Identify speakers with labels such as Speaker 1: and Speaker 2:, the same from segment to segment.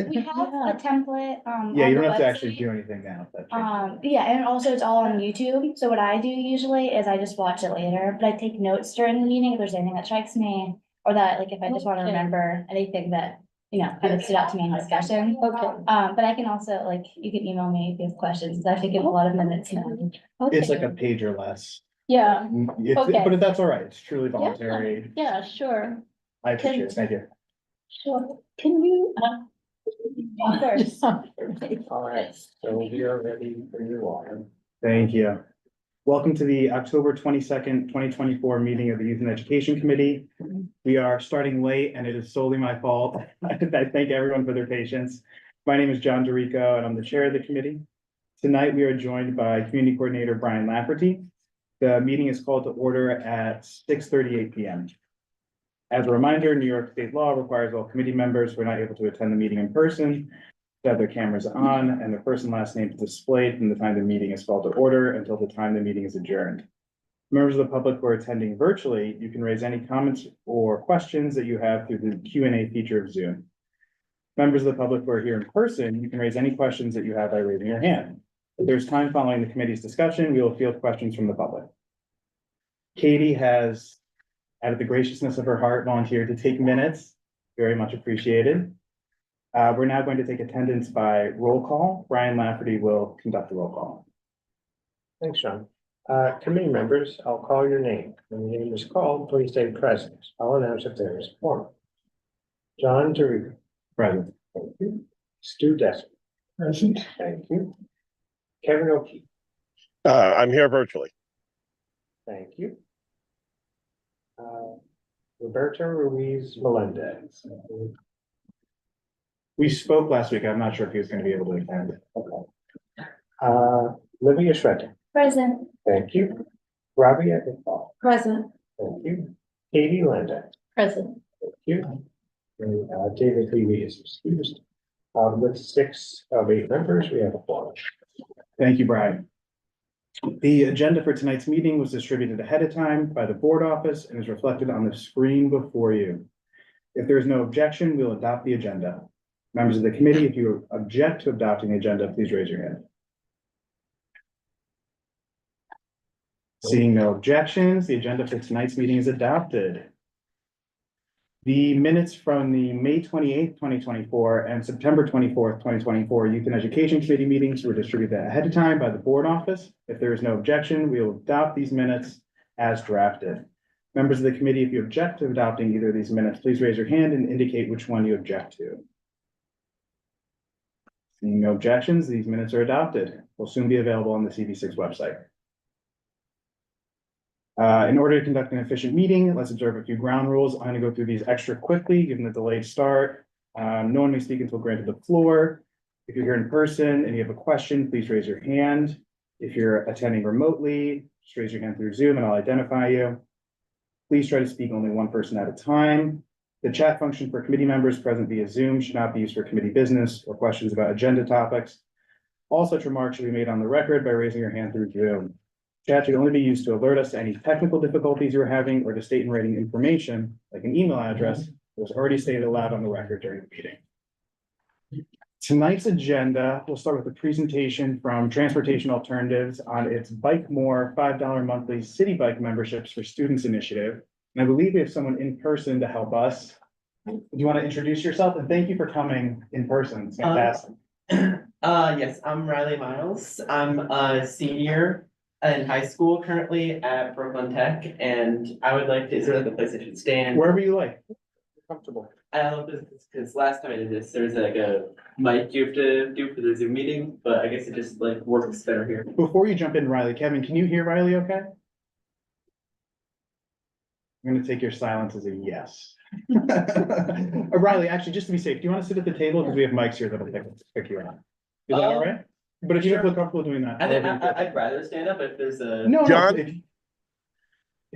Speaker 1: We have a template,
Speaker 2: Yeah,
Speaker 1: on
Speaker 2: you
Speaker 1: the
Speaker 2: don't have to actually
Speaker 1: website.
Speaker 2: do anything now. That changes.
Speaker 1: Yeah, and also it's all on YouTube. So what I do usually is I just watch it later, but I take notes during the meeting if there's anything that strikes me. Or that, like, if I just want to
Speaker 3: Okay.
Speaker 1: remember anything that, kind of stood out to me in discussion.
Speaker 3: Okay.
Speaker 1: But I can also, like, you can email me if you have questions, 'cause I have to give a lot of minutes now.
Speaker 2: It's like
Speaker 3: Okay.
Speaker 2: a page or less.
Speaker 3: Yeah, Okay.
Speaker 2: But that's all right. It's truly voluntary.
Speaker 3: yeah, sure,
Speaker 2: I appreciate it. Thank you.
Speaker 3: sure. Can you,
Speaker 1: Of course.
Speaker 3: all right,
Speaker 4: So we are ready for you all.
Speaker 2: Thank you. Welcome to the October 22nd, 2024 meeting of the Youth and Education Committee. We are starting late and it is solely my fault. I thank everyone for their patience. My name is John DeRico and I'm the chair of the committee. Tonight, we are joined by Community Coordinator Brian Lafferty. The meeting is called to order at 6:38 p.m. As a reminder, New York State law requires all committee members who are not able to attend the meeting in person to have their cameras on and their first and last name displayed from the time the meeting is called to order until the time the meeting is adjourned. Members of the public who are attending virtually, you can raise any comments or questions that you have through the Q&A feature of Zoom. Members of the public who are here in person, you can raise any questions that you have by raising your hand. If there's time following the committee's discussion, we will field questions from the public. Katie has, out of the graciousness of her heart, volunteered to take minutes. Very much appreciated. We're now going to take attendance by roll call. Brian Lafferty will conduct the roll call.
Speaker 4: Thanks, John. Committee members, I'll call your name. When your name is called, please say present. I'll announce if there is a quorum. John DeRico.
Speaker 2: Present.
Speaker 4: Thank you. Stu Desmond. Present. Thank you. Kevin O'Keefe.
Speaker 5: I'm here virtually.
Speaker 4: Thank you. Roberto Ruiz Melendez.
Speaker 2: We spoke last week. I'm not sure if he was going to be able to attend.
Speaker 4: Livia Shredder.
Speaker 1: Present.
Speaker 4: Thank you. Robbie Eckenthal.
Speaker 3: present,
Speaker 4: Thank you. Katie Linda.
Speaker 3: present.
Speaker 4: Thank you. And, David Levy is excused. With 6 of 8 members, we have a quorum.
Speaker 2: Thank you, Brian. The agenda for tonight's meeting was distributed ahead of time by the board office and is reflected on the screen before you. If there is no objection, we'll adopt the agenda. Members of the committee, if you object to adopting the agenda, please raise your hand. Seeing no objections, the agenda for tonight's meeting is adopted. The minutes from the May 28th, 2024 and September 24th, 2024 Youth and Education Committee meetings were distributed ahead of time by the board office. If there is no objection, we will adopt these minutes as drafted. Members of the committee, if you object to adopting either of these minutes, please raise your hand and indicate which one you object to. Seeing no objections, these minutes are adopted. Will soon be available on the CV6 website. In order to conduct an efficient meeting, let's observe a few ground rules. I'm going to go through these extra quickly, given the delayed start. No one may speak until granted the floor. If you're here in person and you have a question, please raise your hand. If you're attending remotely, just raise your hand through Zoom and I'll identify you. Please try to speak only one person at a time. The chat function for committee members present via Zoom should not be used for committee business or questions about agenda topics. All such remarks should be made on the record by raising your hand through Zoom. Chat should only be used to alert us to any technical difficulties you're having or to state in writing information, like an email address, that was already stated aloud on the record during the meeting. Tonight's agenda, we'll start with a presentation from Transportation Alternatives on its Bike More $5 monthly city bike memberships for students initiative. And I believe we have someone in person to help us. Do you want to introduce yourself? And thank you for coming in person. It's fantastic.
Speaker 6: Yes, I'm Riley Miles. I'm a senior in high school currently at Brooklyn Tech, and I would like to, is there like a place I should stand?
Speaker 2: Wherever you like. Comfortable.
Speaker 6: I love this because last time I did this, there's like a mic you have to do for the Zoom meeting, but I guess it just like works better here.
Speaker 2: Before you jump in, Riley, Kevin, can you hear Riley okay? I'm gonna take your silence as a yes. Riley, actually, just to be safe, do you want to sit at the table? Because we have mics here that'll pick you up. Is that all right? But if you don't feel comfortable doing that.
Speaker 6: I'd rather stand up if there's a.
Speaker 2: No,
Speaker 5: John?
Speaker 2: no. Hey,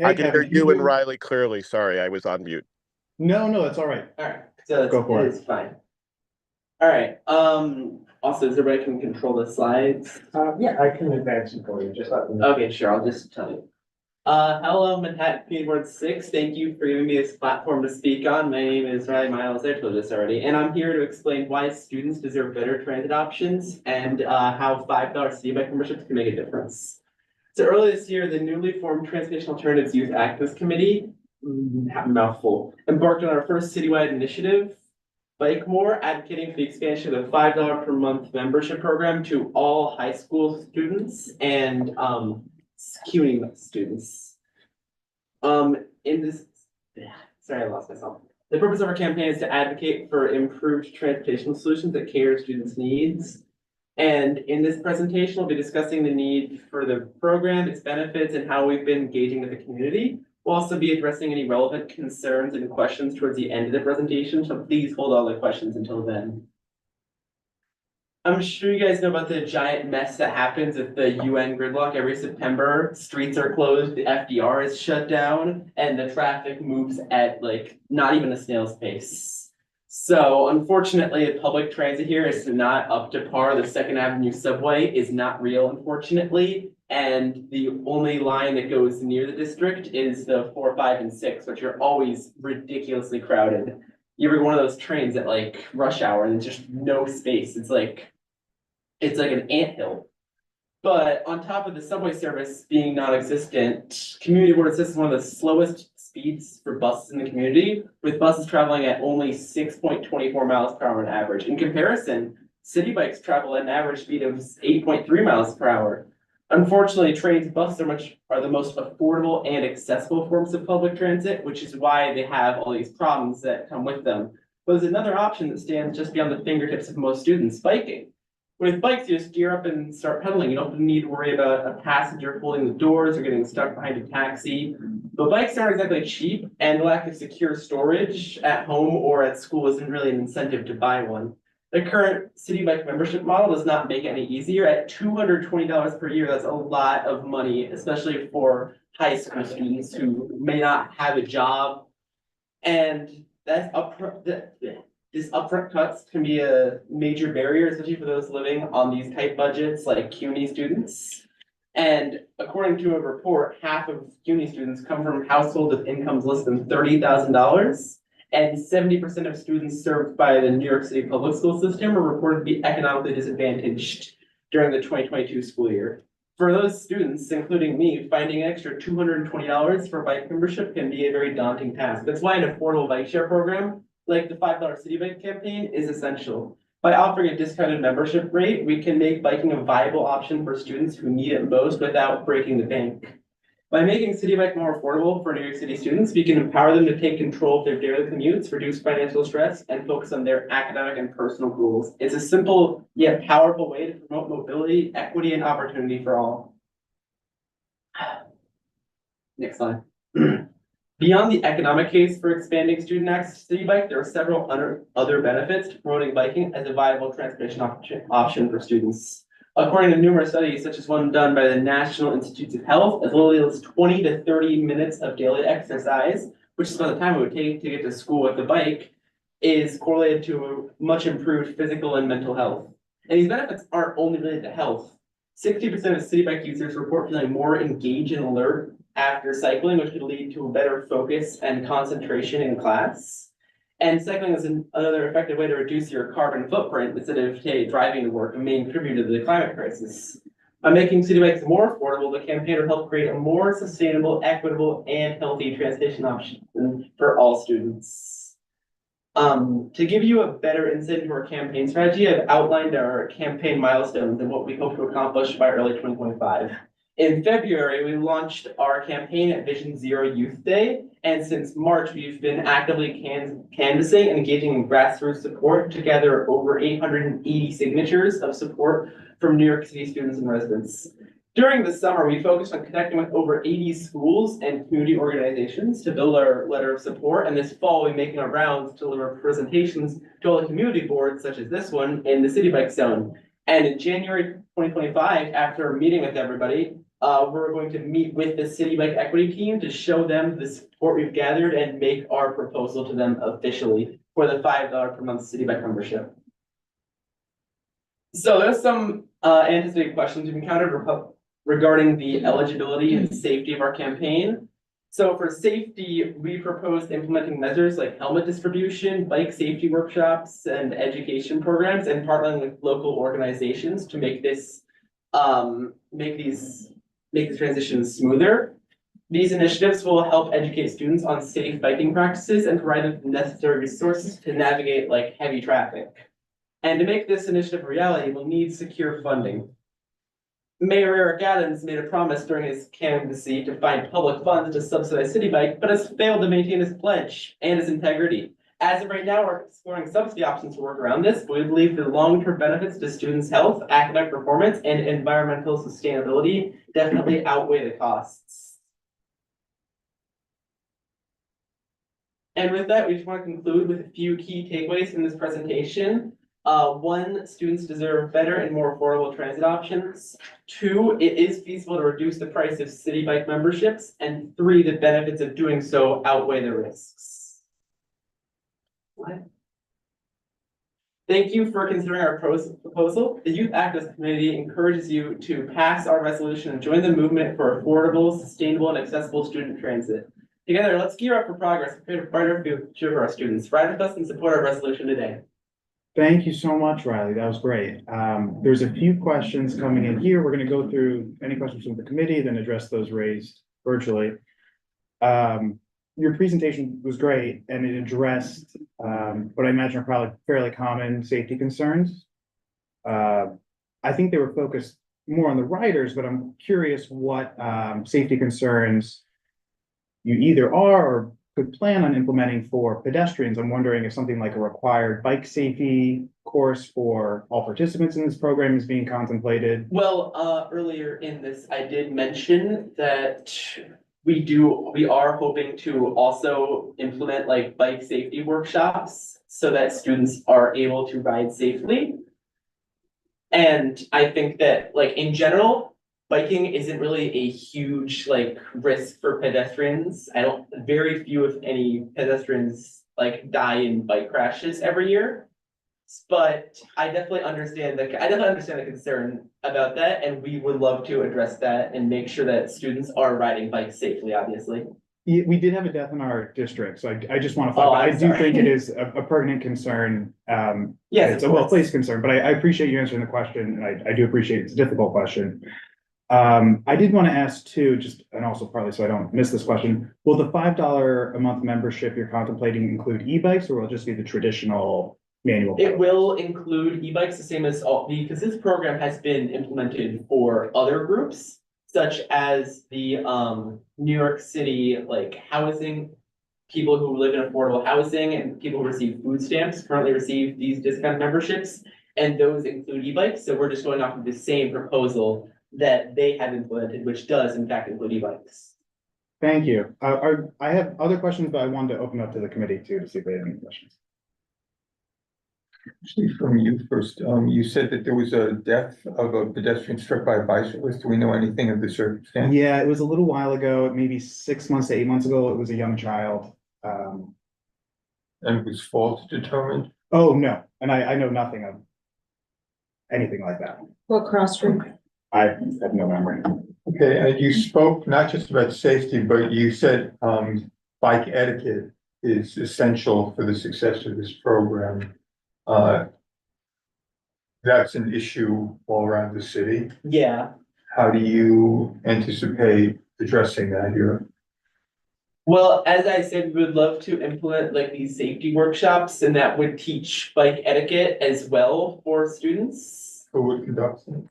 Speaker 5: I can
Speaker 2: Kevin,
Speaker 5: hear you and Riley clearly. Sorry, I was on mute.
Speaker 2: No, that's all right.
Speaker 6: All right, so
Speaker 2: Go for it.
Speaker 6: it's fine. All right, also, is everybody can control the slides?
Speaker 4: Yeah, I can advance it for you, just let me know.
Speaker 6: Okay, sure, I'll just tell you. Hello, Manhattan Community Board 6. Thank you for giving me this platform to speak on. My name is Riley Miles. I told this already, and I'm here to explain why students deserve better transit options and how $5 city bike memberships can make a difference. So earlier this year, the newly formed Transportation Alternatives Youth Activist Committee, mouthful, embarked on our first citywide initiative, Bike More, advocating for the expansion of the $5 per month membership program to all high school students and CUNY students. In this, sorry, I lost myself. The purpose of our campaign is to advocate for improved transportation solutions that cater to students' needs. And in this presentation, we'll be discussing the need for the program, its benefits, and how we've been engaging with the community. We'll also be addressing any relevant concerns and questions towards the end of the presentation, so please hold all the questions until then. I'm sure you guys know about the giant mess that happens at the UN gridlock every September. Streets are closed, the FDR is shut down, and the traffic moves at like not even a snail's pace. So unfortunately, public transit here is not up to par. The Second Avenue subway is not real, unfortunately. And the only line that goes near the district is the 4, 5, and 6, which are always ridiculously crowded. You ever go one of those trains at like rush hour and there's just no space. It's like an anthill. But on top of the subway service being non-existent, Community Board Assist is one of the slowest speeds for buses in the community, with buses traveling at only 6.24 miles per hour on average. In comparison, city bikes travel at an average speed of 8.3 miles per hour. Unfortunately, trains and buses are the most affordable and accessible forms of public transit, which is why they have all these problems that come with them. But there's another option that stands just beyond the fingertips of most students: biking. With bikes, you just gear up and start pedaling. You don't need to worry about a passenger holding the doors or getting stuck behind a taxi. But bikes aren't exactly cheap, and the lack of secure storage at home or at school isn't really an incentive to buy one. The current city bike membership model does not make it any easier. At $220 per year, that's a lot of money, especially for high school students who may not have a job. And that's this upfront cuts can be a major barrier, especially for those living on these tight budgets like CUNY students. And according to a report, half of CUNY students come from households with incomes less than $30,000. And 70% of students served by the New York City public school system are reported to be economically disadvantaged during the 2022 school year. For those students, including me, finding an extra $220 for a bike membership can be a very daunting task. That's why an affordable bike share program like the $5 City Bike campaign is essential. By offering a discounted membership rate, we can make biking a viable option for students who need it most without breaking the bank. By making City Bike more affordable for New York City students, we can empower them to take control of their daily commutes, reduce financial stress, and focus on their academic and personal goals. It's a simple yet powerful way to promote mobility, equity, and opportunity for all. Next slide. Beyond the economic case for expanding student access to City Bike, there are several other benefits to promoting biking as a viable transportation option for students. According to numerous studies, such as one done by the National Institutes of Health, as little as 20 to 30 minutes of daily exercise, which is about the time it would take to get to school with the bike, is correlated to much improved physical and mental health. And these benefits aren't only related to health. 60% of City Bike users report feeling more engaged and alert after cycling, which could lead to a better focus and concentration in class. And cycling is another effective way to reduce your carbon footprint instead of driving to work, a main contributor to the climate crisis. By making city bikes more affordable, the campaign will help create a more sustainable, equitable, and healthy transportation option for all students. To give you a better insight into our campaign strategy, I've outlined our campaign milestones and what we hope to accomplish by early 2025. In February, we launched our campaign at Vision Zero Youth Day, and since March, we've been actively canvassing and engaging in grassroots support to gather over 880 signatures of support from New York City students and residents. During the summer, we focused on connecting with over 80 schools and community organizations to build our letter of support, and this fall, we're making our rounds to deliver presentations to all the community boards, such as this one, in the City Bike Zone. And in January 2025, after meeting with everybody, we're going to meet with the City Bike Equity team to show them the support we've gathered and make our proposal to them officially for the $5 per month City Bike membership. So there's some anticipated questions we've encountered regarding the eligibility and safety of our campaign. So for safety, we proposed implementing measures like helmet distribution, bike safety workshops, and education programs, and partnering with local organizations to make this, make the transition smoother. These initiatives will help educate students on safe biking practices and provide them with necessary resources to navigate like heavy traffic. And to make this initiative a reality, we'll need secure funding. Mayor Eric Adams made a promise during his candidacy to find public funds to subsidize City Bike, but has failed to maintain his pledge and his integrity. As of right now, we're exploring subsidy options to work around this, but we believe the long-term benefits to students' health, academic performance, and environmental sustainability definitely outweigh the costs. And with that, we just want to conclude with a few key takeaways from this presentation. One, students deserve better and more affordable transit options. Two, it is feasible to reduce the price of City Bike memberships. And three, the benefits of doing so outweigh the risks. What? Thank you for considering our proposal. The Youth Activist Committee encourages you to pass our resolution and join the movement for affordable, sustainable, and accessible student transit. Together, let's gear up for progress and create a brighter future for our students. Ride with us and support our resolution today.
Speaker 2: Thank you so much, Riley. That was great. There's a few questions coming in here. We're gonna go through any questions from the committee, then address those raised virtually. Your presentation was great and it addressed, what I imagine are probably fairly common safety concerns. I think they were focused more on the riders, but I'm curious what, safety concerns you either are or could plan on implementing for pedestrians. I'm wondering if something like a required bike safety course for all participants in this program is being contemplated.
Speaker 6: Well, earlier in this, I did mention that we are hoping to also implement like bike safety workshops so that students are able to ride safely. And I think that like in general, biking isn't really a huge like risk for pedestrians. Very few if any pedestrians like die in bike crashes every year. But I definitely understand the concern about that, and we would love to address that and make sure that students are riding bikes safely, obviously.
Speaker 2: Yeah, we did have a death in our district, so I just want to,
Speaker 6: Oh,
Speaker 2: I
Speaker 6: I'm
Speaker 2: do
Speaker 6: sorry.
Speaker 2: think it is a pertinent concern.
Speaker 6: Yes,
Speaker 2: It's
Speaker 6: of
Speaker 2: a
Speaker 6: course.
Speaker 2: well-placed concern, but I appreciate you answering the question, and I do appreciate it's a difficult question. I did want to ask too, just, and also partly so I don't miss this question, will the $5 a month membership you're contemplating include e-bikes, or will it just be the traditional manual?
Speaker 6: It will include e-bikes, the same as because this program has been implemented for other groups, such as the New York City like housing, people who live in affordable housing and people who receive food stamps currently receive these discount memberships, and those include e-bikes. So we're just going off of the same proposal that they have implemented, which does in fact include e-bikes.
Speaker 2: Thank you. I have other questions, but I wanted to open up to the committee too, to see if they have any questions.
Speaker 7: Actually, from you first, you said that there was a death of a pedestrian struck by a bicyclist. Do we know anything of the circumstance?
Speaker 2: Yeah, it was a little while ago, maybe 6 months to 8 months ago. It was a young child.
Speaker 7: And was fault determined?
Speaker 2: Oh, no, and I know nothing of anything like that.
Speaker 3: What cross street?
Speaker 2: I have no memory.
Speaker 7: Okay, and you spoke not just about safety, but you said, bike etiquette is essential for the success of this program. That's an issue all around the city.
Speaker 6: Yeah.
Speaker 7: How do you anticipate addressing that here?
Speaker 6: Well, as I said, we would love to implement like these safety workshops, and that would teach bike etiquette as well for students.
Speaker 7: Who would conduct them?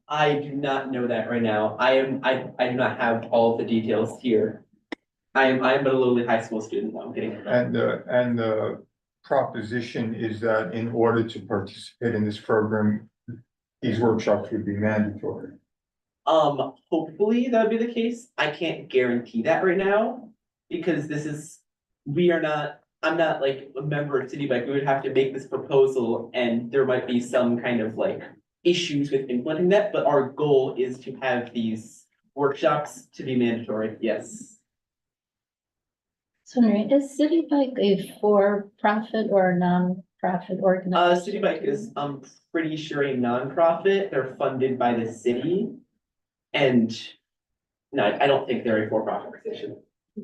Speaker 6: I do not know that right now. I do not have all of the details here. I'm a lowly high school student, though. I'm getting it.
Speaker 7: And the proposition is that in order to participate in this program, these workshops would be mandatory.
Speaker 6: Hopefully that would be the case. I can't guarantee that right now because I'm not like a member of City Bike. We would have to make this proposal and there might be some kind of like issues with implementing that, but our goal is to have these workshops to be mandatory. Yes.
Speaker 3: So, is City Bike a for-profit or a non-profit organization?
Speaker 6: City Bike is, I'm pretty sure a nonprofit. They're funded by the city. And no, I don't think they're a for-profit organization.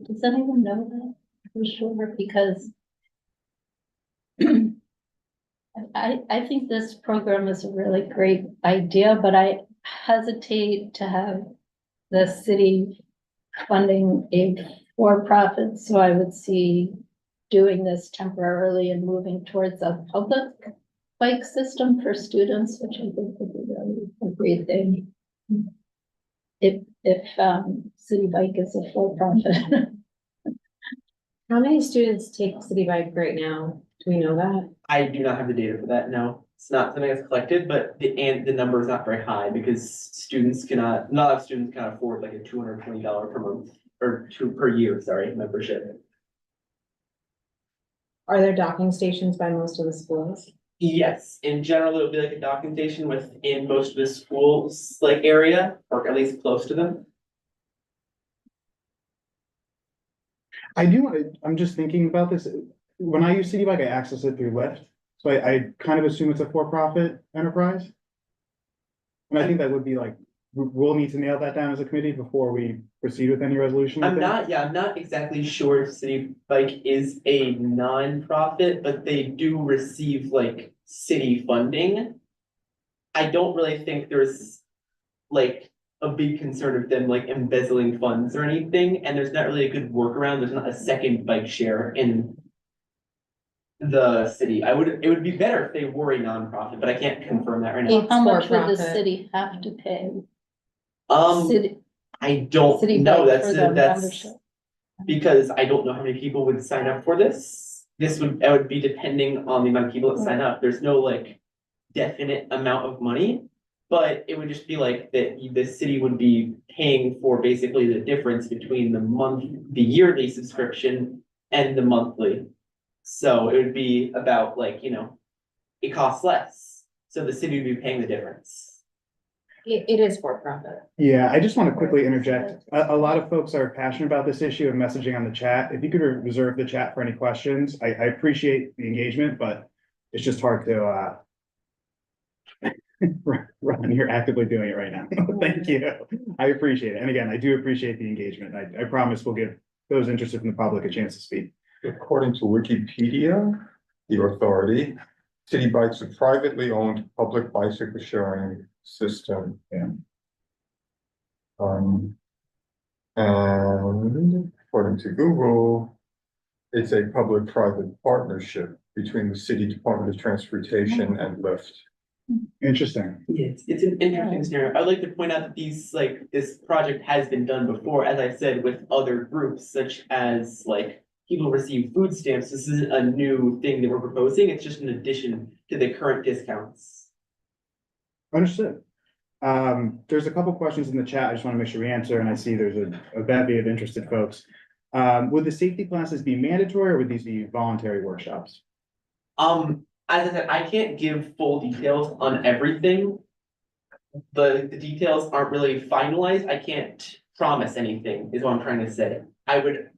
Speaker 3: Does anyone know that for sure? Because I think this program is a really great idea, but I hesitate to have the city funding a for-profit, so I would see doing this temporarily and moving towards a public bike system for students, which I think would be really a great thing. If City Bike is a for-profit.
Speaker 8: How many students take City Bike right now? Do we know that?
Speaker 6: I do not have the data for that, no. It's not something that's collected, but the number is not very high because students cannot, not a lot of students can afford like a $220 per month or per year, sorry, membership.
Speaker 8: Are there docking stations by most of the schools?
Speaker 6: Yes, in general, it'll be like a docking station within most of the schools, like area, or at least close to them.
Speaker 2: I'm just thinking about this. When I use City Bike, I access it through Lyft. So I kind of assume it's a for-profit enterprise. And I think that would be like, we'll need to nail that down as a committee before we proceed with any resolution. I
Speaker 6: I'm
Speaker 2: think.
Speaker 6: not exactly sure if City Bike is a non-profit, but they do receive like city funding. I don't really think there's like a big concern of them like embezzling funds or anything, and there's not really a good workaround. There's not a second bike share in the city. It would be better if they were a non-profit, but I can't confirm that right now.
Speaker 3: How much would the
Speaker 8: for-profit.
Speaker 3: city have to pay?
Speaker 6: City, I don't
Speaker 3: City
Speaker 6: know,
Speaker 3: Bike for the
Speaker 6: that's
Speaker 3: membership?
Speaker 6: because I don't know how many people would sign up for this. It would be depending on the amount of people that sign up. There's no like definite amount of money. But it would just be like that the city would be paying for basically the difference between the yearly subscription and the monthly. So it would be about like, it costs less. So the city would be paying the difference.
Speaker 8: It is for profit.
Speaker 2: Yeah, I just want to quickly interject. A lot of folks are passionate about this issue of messaging on the chat. If you could reserve the chat for any questions, I appreciate the engagement, but it's just hard to, Ron, you're actively doing it right now. Thank you. I appreciate it. And again, I do appreciate the engagement. I promise we'll give those interested in the public a chance to speak.
Speaker 7: According to Wikipedia, the authority, City Bike's a privately owned public bicycle sharing system. And according to Google, it's a public-private partnership between the City Department of Transportation and Lyft.
Speaker 2: Interesting.
Speaker 6: It's an interesting scenario. I'd like to point out that this project has been done before, as I said, with other groups such as like people receive food stamps. This isn't a new thing that we're proposing. It's just an addition to the current discounts.
Speaker 2: Understood. There's a couple questions in the chat. I just want to make sure we answer, and I see there's a bevy of interested folks. Would the safety classes be mandatory or would these be voluntary workshops?
Speaker 6: As I said, I can't give full details on everything. The details aren't really finalized. I can't promise anything, is what I'm trying to say. I would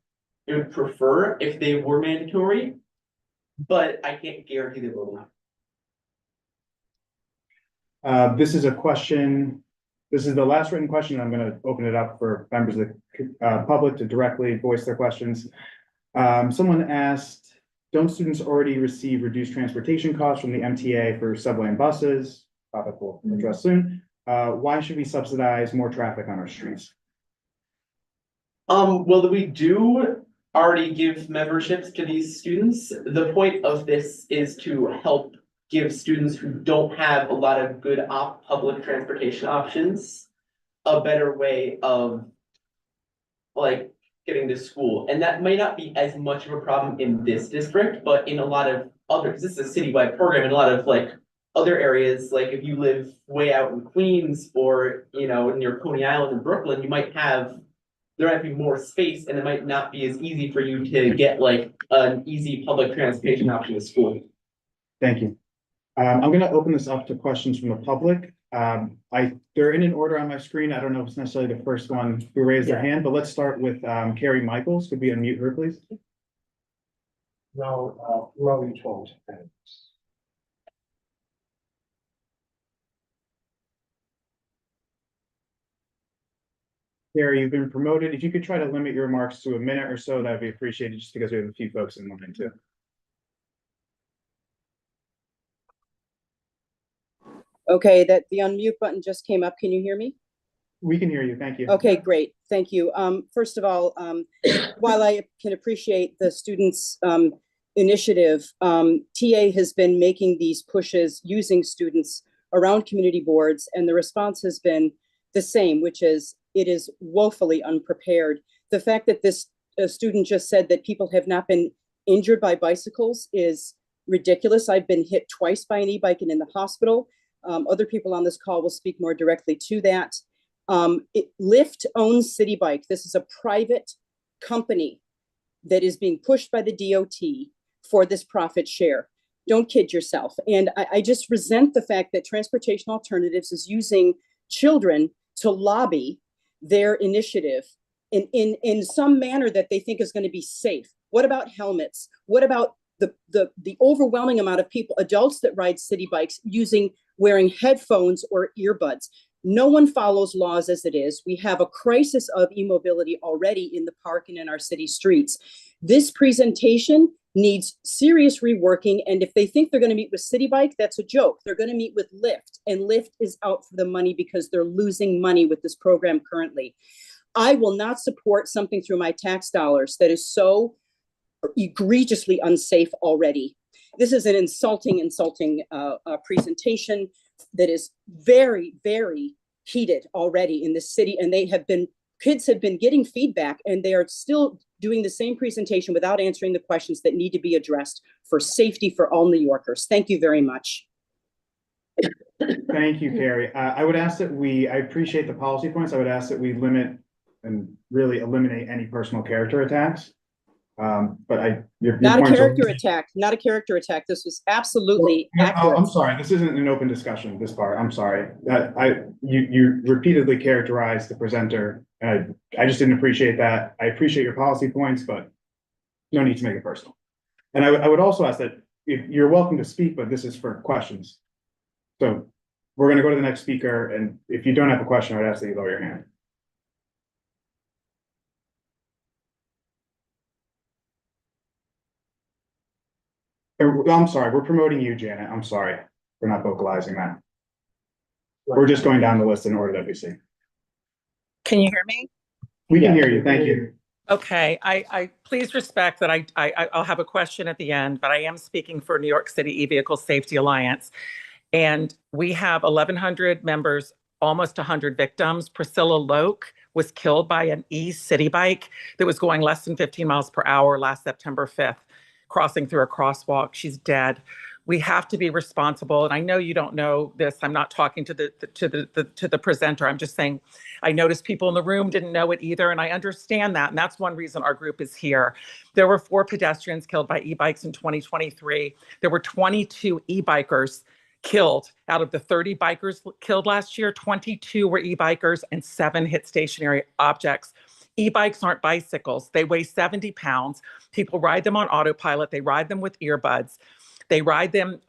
Speaker 6: prefer if they were mandatory, but I can't guarantee they will be.
Speaker 2: This is a question. This is the last written question. I'm going to open it up for members of the public to directly voice their questions. Someone asked, don't students already receive reduced transportation costs from the MTA for subway and buses? Topic we'll address soon. Why should we subsidize more traffic on our streets?
Speaker 6: Well, we do already give memberships to these students. The point of this is to help give students who don't have a lot of good public transportation options a better way of like getting to school. And that may not be as much of a problem in this district, but in a lot of other, because this is a citywide program, in a lot of like other areas, like if you live way out in Queens or, near Coney Island in Brooklyn, there might be more space and it might not be as easy for you to get like an easy public transportation option to school.
Speaker 2: Thank you. I'm going to open this up to questions from the public. They're in an order on my screen. I don't know if it's necessarily the first one who raised their hand, but let's start with Carrie Michaels. Could we unmute her, please?
Speaker 4: No, row each one.
Speaker 2: Carrie, you've been promoted. If you could try to limit your remarks to a minute or so, that'd be appreciated, just because we have a few folks in line too.
Speaker 9: Okay, that the unmute button just came up. Can you hear me?
Speaker 2: We can hear you. Thank you.
Speaker 9: Okay, great. Thank you. First of all, while I can appreciate the students' initiative, TA has been making these pushes using students around community boards, and the response has been the same, which is it is woefully unprepared. The fact that this student just said that people have not been injured by bicycles is ridiculous. I've been hit twice by an e-bike and in the hospital. Other people on this call will speak more directly to that. Lyft owns City Bike. This is a private company that is being pushed by the DOT for this profit share. Don't kid yourself. And I just resent the fact that Transportation Alternatives is using children to lobby their initiative in some manner that they think is going to be safe. What about helmets? What about the overwhelming amount of people, adults that ride city bikes wearing headphones or earbuds? No one follows laws as it is. We have a crisis of e-mobility already in the park and in our city streets. This presentation needs serious reworking. And if they think they're going to meet with City Bike, that's a joke. They're going to meet with Lyft, and Lyft is out for the money because they're losing money with this program currently. I will not support something through my tax dollars that is so egregiously unsafe already. This is an insulting presentation that is very, very heated already in this city. And kids have been getting feedback, and they are still doing the same presentation without answering the questions that need to be addressed for safety for all New Yorkers. Thank you very much.
Speaker 2: Thank you, Carrie. I would ask that I appreciate the policy points. I would ask that we limit and really eliminate any personal character attacks.
Speaker 9: Not a character attack, not a character attack. This was absolutely accurate.
Speaker 2: I'm sorry. This isn't an open discussion, this part. I'm sorry. You repeatedly characterized the presenter. I just didn't appreciate that. I appreciate your policy points, but no need to make it personal. And I would also ask that you're welcome to speak, but this is for questions. So we're going to go to the next speaker. And if you don't have a question, I would ask that you lower your hand. I'm sorry, we're promoting you, Janet. I'm sorry for not vocalizing that. We're just going down the list in order that we see.
Speaker 10: Can you hear me?
Speaker 2: We can hear you. Thank you.
Speaker 10: Okay, I please respect that I'll have a question at the end, but I am speaking for New York City E-Vehicle Safety Alliance. And we have 1,100 members, almost 100 victims. Priscilla Loke was killed by an e-city bike that was going less than 15 miles per hour last September 5th. Crossing through a crosswalk. She's dead. We have to be responsible. And I know you don't know this. I'm not talking to the presenter. I'm just saying, I noticed people in the room didn't know it either. And I understand that. And that's one reason our group is here. There were 4 pedestrians killed by e-bikes in 2023. There were 22 e-bikers killed. Out of the 30 bikers killed last year, 22 were e-bikers and 7 hit stationary objects. E-bikes aren't bicycles. They weigh 70 pounds. People ride them on autopilot. They ride them with earbuds. They ride them,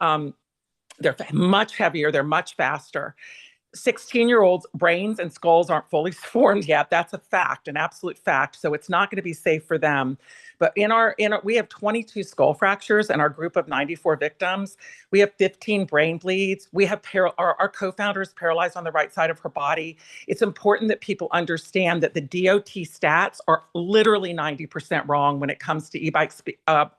Speaker 10: they're much heavier. They're much faster. 16-year-olds' brains and skulls aren't fully formed yet. That's a fact, an absolute fact. So it's not going to be safe for them. But we have 22 skull fractures in our group of 94 victims. We have 15 brain bleeds. We have our co-founder is paralyzed on the right side of her body. It's important that people understand that the DOT stats are literally 90% wrong when it comes to e-bike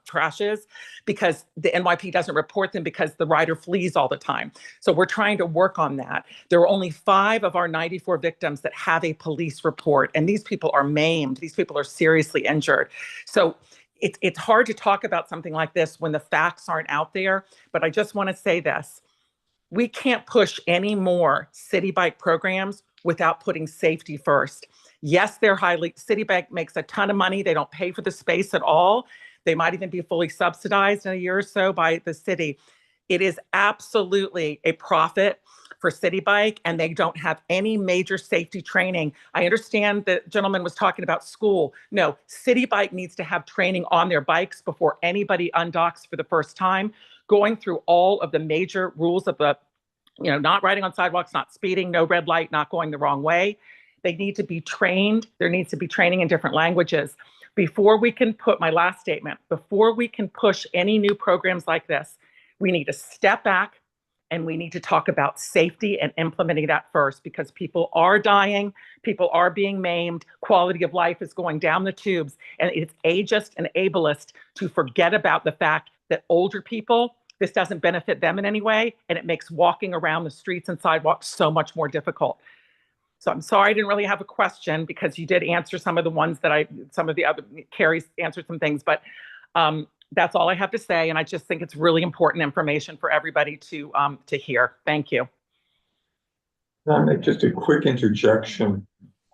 Speaker 10: crashes, because the NYP doesn't report them because the rider flees all the time. So we're trying to work on that. There are only 5 of our 94 victims that have a police report, and these people are maimed. These people are seriously injured. So it's hard to talk about something like this when the facts aren't out there. But I just want to say this. We can't push any more city bike programs without putting safety first. Yes, City Bike makes a ton of money. They don't pay for the space at all. They might even be fully subsidized in a year or so by the city. It is absolutely a profit for City Bike, and they don't have any major safety training. I understand the gentleman was talking about school. No, City Bike needs to have training on their bikes before anybody undocks for the first time, going through all of the major rules of not riding on sidewalks, not speeding, no red light, not going the wrong way. They need to be trained. There needs to be training in different languages. Before we can my last statement, before we can push any new programs like this, we need to step back and we need to talk about safety and implementing that first, because people are dying, people are being maimed, quality of life is going down the tubes, and it's ageist and ableist to forget about the fact that older people, this doesn't benefit them in any way, and it makes walking around the streets and sidewalks so much more difficult. So I'm sorry I didn't really have a question, because you did answer some of the ones that some of the other, Carrie's answered some things, but that's all I have to say. And I just think it's really important information for everybody to hear. Thank you.
Speaker 7: Just a quick interjection.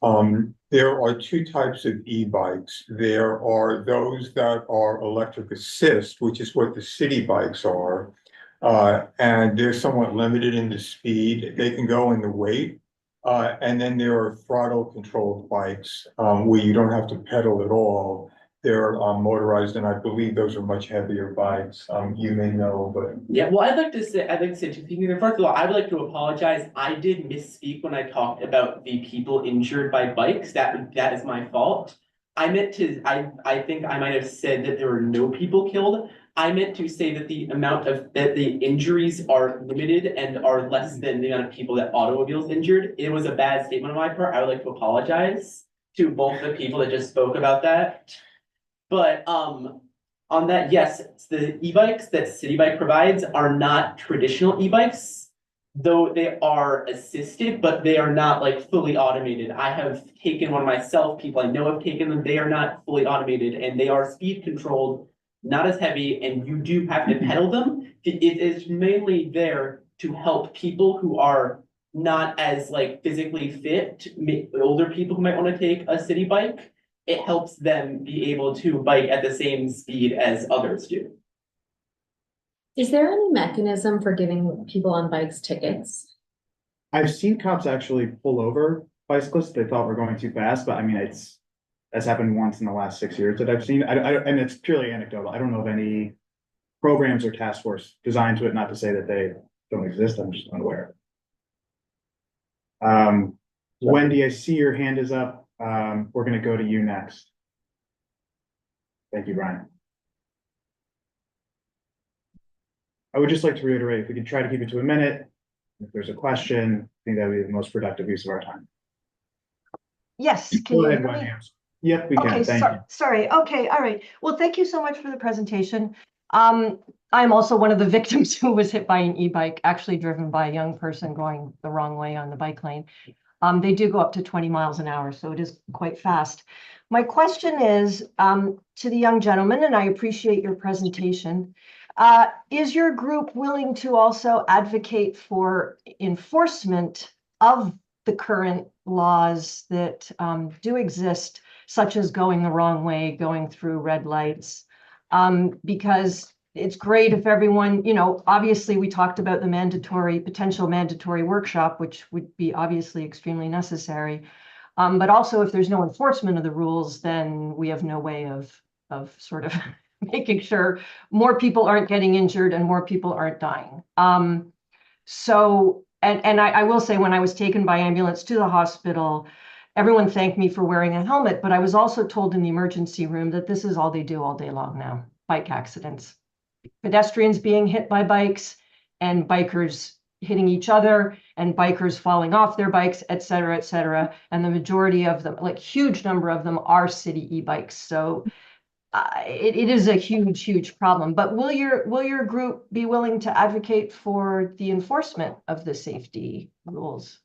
Speaker 7: There are two types of e-bikes. There are those that are electric assist, which is what the city bikes are. And they're somewhat limited in the speed they can go in the weight. And then there are throttle controlled bikes, where you don't have to pedal at all. They're motorized, and I believe those are much heavier bikes. You may know, but
Speaker 6: Yeah, well, I'd like to say two things. First of all, I would like to apologize. I did misspeak when I talked about the people injured by bikes. That is my fault. I meant to, I think I might have said that there were no people killed. I meant to say that that the injuries are limited and are less than the amount of people that automobiles injured. It was a bad statement on my part. I would like to apologize to both the people that just spoke about that. But on that, yes, the e-bikes that City Bike provides are not traditional e-bikes, though they are assisted, but they are not like fully automated. I have taken one myself, people I know have taken them, they are not fully automated, and they are speed controlled, not as heavy, and you do have to pedal them. It is mainly there to help people who are not as like physically fit, older people who might want to take a city bike. It helps them be able to bike at the same speed as others do.
Speaker 8: Is there any mechanism for giving people on bikes tickets?
Speaker 2: I've seen cops actually pull over bicyclists they thought were going too fast, but I mean, that's happened once in the last 6 years that I've seen. And it's purely anecdotal. I don't know of any programs or task force designed to it, not to say that they don't exist. I'm just unaware. Wendy, I see your hand is up. We're gonna go to you next. Thank you, Brian. I would just like to reiterate, if we could try to keep it to a minute. If there's a question, I think that would be the most productive use of our time.
Speaker 11: Yes, can
Speaker 2: Go
Speaker 11: you
Speaker 2: ahead,
Speaker 11: hear me?
Speaker 2: Wendy. Yep, we
Speaker 11: Okay,
Speaker 2: can, thank you.
Speaker 11: sorry. Okay, all right. Well, thank you so much for the presentation. I'm also one of the victims who was hit by an e-bike, actually driven by a young person going the wrong way on the bike lane. They do go up to 20 miles an hour, so it is quite fast. My question is to the young gentleman, and I appreciate your presentation. Is your group willing to also advocate for enforcement of the current laws that do exist, such as going the wrong way, going through red lights? Because it's great if everyone, obviously we talked about the potential mandatory workshop, which would be obviously extremely necessary. But also if there's no enforcement of the rules, then we have no way of sort of making sure more people aren't getting injured and more people aren't dying. So I will say, when I was taken by ambulance to the hospital, everyone thanked me for wearing a helmet, but I was also told in the emergency room that this is all they do all day long now: bike accidents. Pedestrians being hit by bikes and bikers hitting each other and bikers falling off their bikes, et cetera, and the majority of them, like huge number of them, are city e-bikes. So it is a huge problem. But will your group be willing to advocate for the enforcement of the safety rules?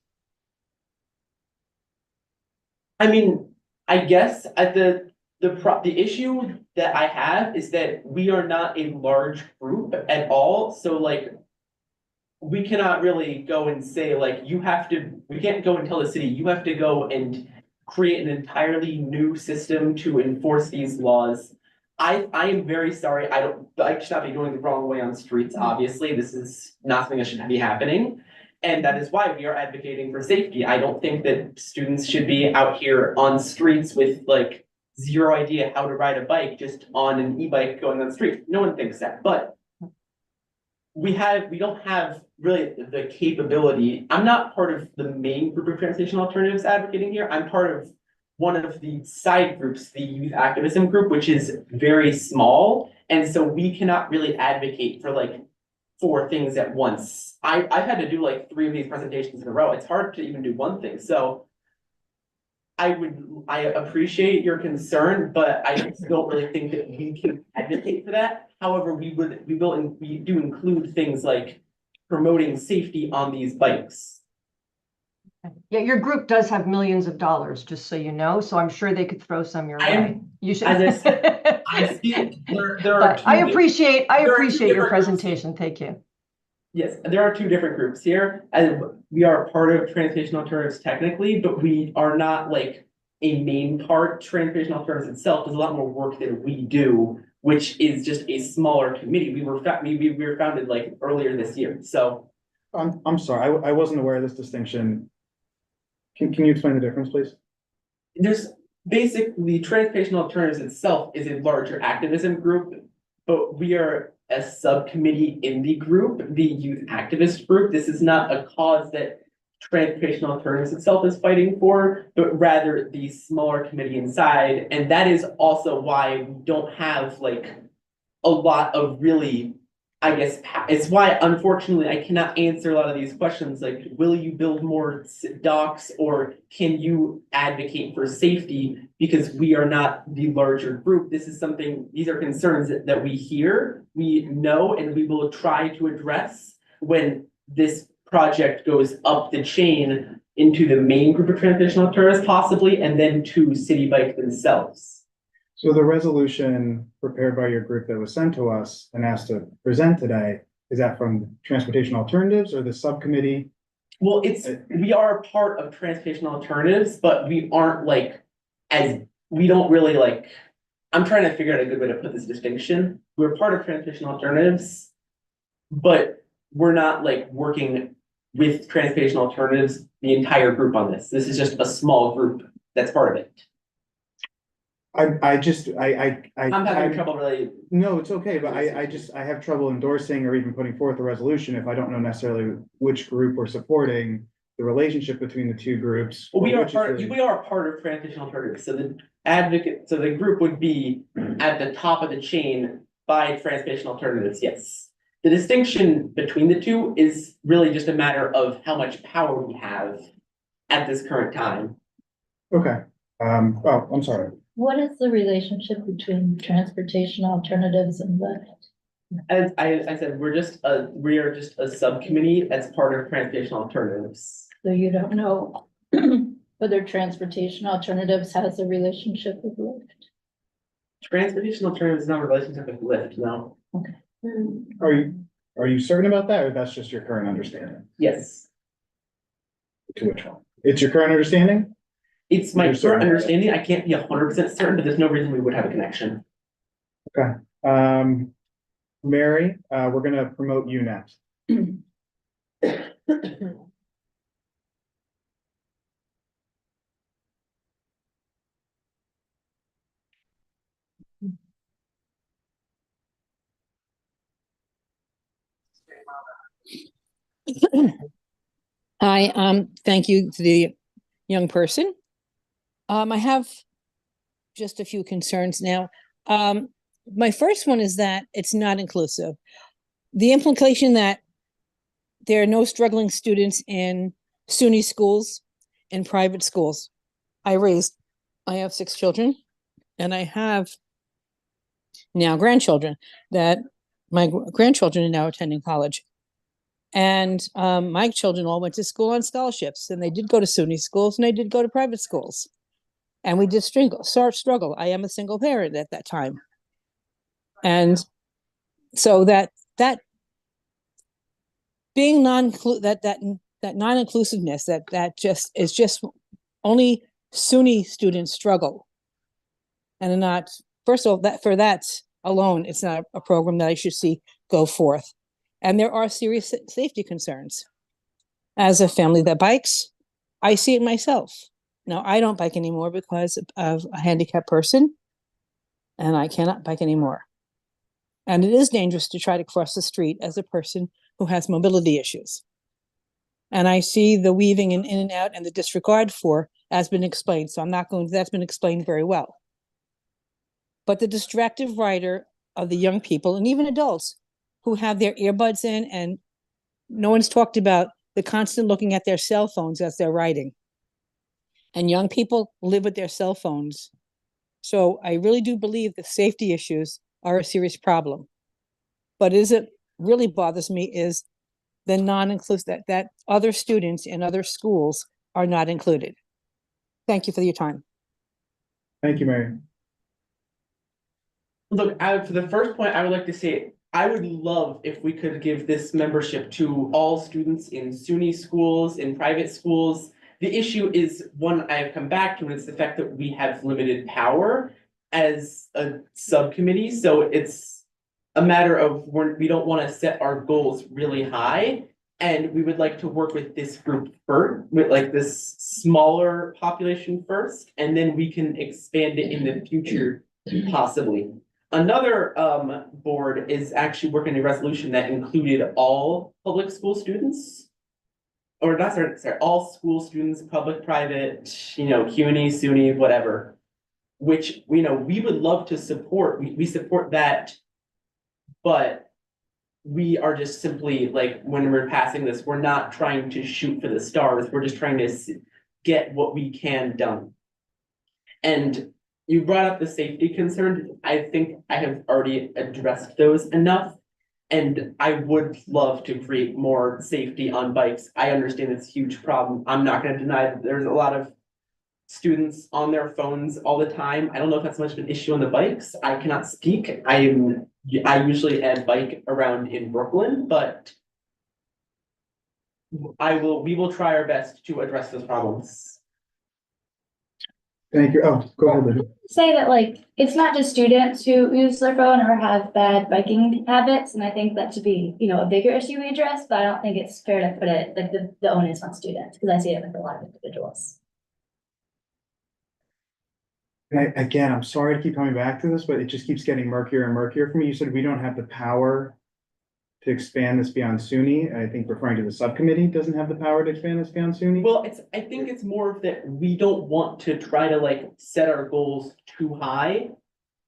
Speaker 6: I mean, I guess the issue that I have is that we are not a large group at all. So like, we cannot really go and say like, we can't go and tell the city, you have to go and create an entirely new system to enforce these laws. I am very sorry. I should not be going the wrong way on streets. Obviously, this is not something that should be happening. And that is why we are advocating for safety. I don't think that students should be out here on streets with like zero idea how to ride a bike, just on an e-bike going on the street. No one thinks that, but we don't have really the capability. I'm not part of the main group of transportation alternatives advocating here. I'm part of one of the side groups, the youth activism group, which is very small. And so we cannot really advocate for like 4 things at once. I've had to do like 3 of these presentations in a row. It's hard to even do one thing. So I appreciate your concern, but I just don't really think that we can advocate for that. However, we do include things like promoting safety on these bikes.
Speaker 11: Yeah, your group does have millions of dollars, just so you know, so I'm sure they could throw some your
Speaker 6: I am-
Speaker 11: way. You should.
Speaker 6: As I said, I see, there are
Speaker 11: But I
Speaker 6: two-
Speaker 11: appreciate
Speaker 6: there are two
Speaker 11: your
Speaker 6: different groups.
Speaker 11: presentation. Thank you.
Speaker 6: Yes, there are 2 different groups here, and we are part of Transportation Alternatives technically, but we are not like a main part. Transportation Alternatives itself does a lot more work than we do, which is just a smaller committee. We were founded like earlier this year, so.
Speaker 2: I'm sorry, I wasn't aware of this distinction. Can you explain the difference, please?
Speaker 6: There's basically Transportation Alternatives itself is a larger activism group, but we are a subcommittee in the group, the youth activist group. This is not a cause that Transportation Alternatives itself is fighting for, but rather the smaller committee inside. And that is also why we don't have like a lot of really, I guess, it's why unfortunately I cannot answer a lot of these questions like, will you build more docks or can you advocate for safety? Because we are not the larger group. This is something, these are concerns that we hear, we know, and we will try to address when this project goes up the chain into the main group of transportation alternatives possibly, and then to City Bike themselves.
Speaker 2: So the resolution prepared by your group that was sent to us and asked to present today, is that from Transportation Alternatives or the subcommittee?
Speaker 6: Well, we are a part of Transportation Alternatives, but we aren't like, we don't really like, I'm trying to figure out a good way to put this distinction. We're part of Transportation Alternatives, but we're not like working with Transportation Alternatives, the entire group on this. This is just a small group that's part of it.
Speaker 2: I'm
Speaker 6: I'm having trouble really.
Speaker 2: No, it's okay, but I have trouble endorsing or even putting forth a resolution if I don't know necessarily which group we're supporting, the relationship between the 2 groups.
Speaker 6: Well, we
Speaker 2: or
Speaker 6: are
Speaker 2: which is
Speaker 6: part,
Speaker 2: really-
Speaker 6: we are part of Transportation Alternatives, so the group would be at the top of the chain by Transportation Alternatives, yes. The distinction between the 2 is really just a matter of how much power we have at this current time.
Speaker 2: Okay, oh, I'm sorry.
Speaker 3: What is the relationship between transportation alternatives and Lyft?
Speaker 6: As I said, we are just a subcommittee that's part of Transportation Alternatives.
Speaker 3: So you don't know whether transportation alternatives has a relationship with Lyft?
Speaker 6: Transportation Alternatives is not a relationship with Lyft, no.
Speaker 2: Are you certain about that, or that's just your current understanding?
Speaker 6: Yes,
Speaker 2: To which one? It's your current understanding?
Speaker 6: it's my
Speaker 2: You're certain
Speaker 6: current
Speaker 2: about it.
Speaker 6: understanding. I can't be 100% certain, but there's no reason we would have a connection.
Speaker 2: Mary, we're gonna promote you next.
Speaker 12: Hi, thank you to the young person. I have just a few concerns now. My first one is that it's not inclusive. The implication that there are no struggling students in SUNY schools and private schools. I have 6 children, and I have now grandchildren that my grandchildren are now attending college. And my children all went to school on scholarships, and they did go to SUNY schools and they did go to private schools. And we did struggle. I am a single parent at that time. And so that being that non-inclusiveness, that just is just only SUNY students struggle. And not, first of all, that alone, it's not a program that I should see go forth. And there are serious safety concerns. As a family that bikes, I see it myself. Now, I don't bike anymore because of a handicapped person, and I cannot bike anymore. And it is dangerous to try to cross the street as a person who has mobility issues. And I see the weaving in and out and the disregard for has been explained. So I'm not going, that's been explained very well. But the distractive writer of the young people and even adults who have their earbuds in, and no one's talked about the constant looking at their cell phones as they're writing. And young people live with their cell phones. So I really do believe the safety issues are a serious problem. But it really bothers me is the non-inclusive, that other students in other schools are not included. Thank you for your time.
Speaker 2: Thank you, Mary.
Speaker 6: Look, for the first point, I would like to say, I would love if we could give this membership to all students in SUNY schools, in private schools. The issue is one I have come back to, and it's the fact that we have limited power as a subcommittee. So it's a matter of we don't want to set our goals really high. And we would like to work with this group first, with like this smaller population first, and then we can expand it in the future, possibly. Another board is actually working a resolution that included all public school students. Or not, sorry, all school students, public, private, CUNY, SUNY, whatever. Which, we would love to support, we support that. But we are just simply like, when we're passing this, we're not trying to shoot for the stars, we're just trying to get what we can done. And you brought up the safety concerns. I think I have already addressed those enough. And I would love to create more safety on bikes. I understand it's a huge problem. I'm not going to deny that there's a lot of students on their phones all the time. I don't know if that's much of an issue on the bikes. I cannot speak. I usually bike around in Brooklyn, but we will try our best to address those problems.
Speaker 2: Thank you. Oh, go ahead, Lydia.
Speaker 1: Say that like, it's not just students who use their phone or have bad biking habits, and I think that should be, a bigger issue we address, but I don't think it's fair to put it like the onus on students, because I see it with a lot of individuals.
Speaker 2: Again, I'm sorry to keep coming back to this, but it just keeps getting murkier and murkier for me. You said we don't have the power to expand this beyond SUNY. I think referring to the subcommittee doesn't have the power to expand this beyond SUNY.
Speaker 6: Well, I think it's more of that we don't want to try to like set our goals too high.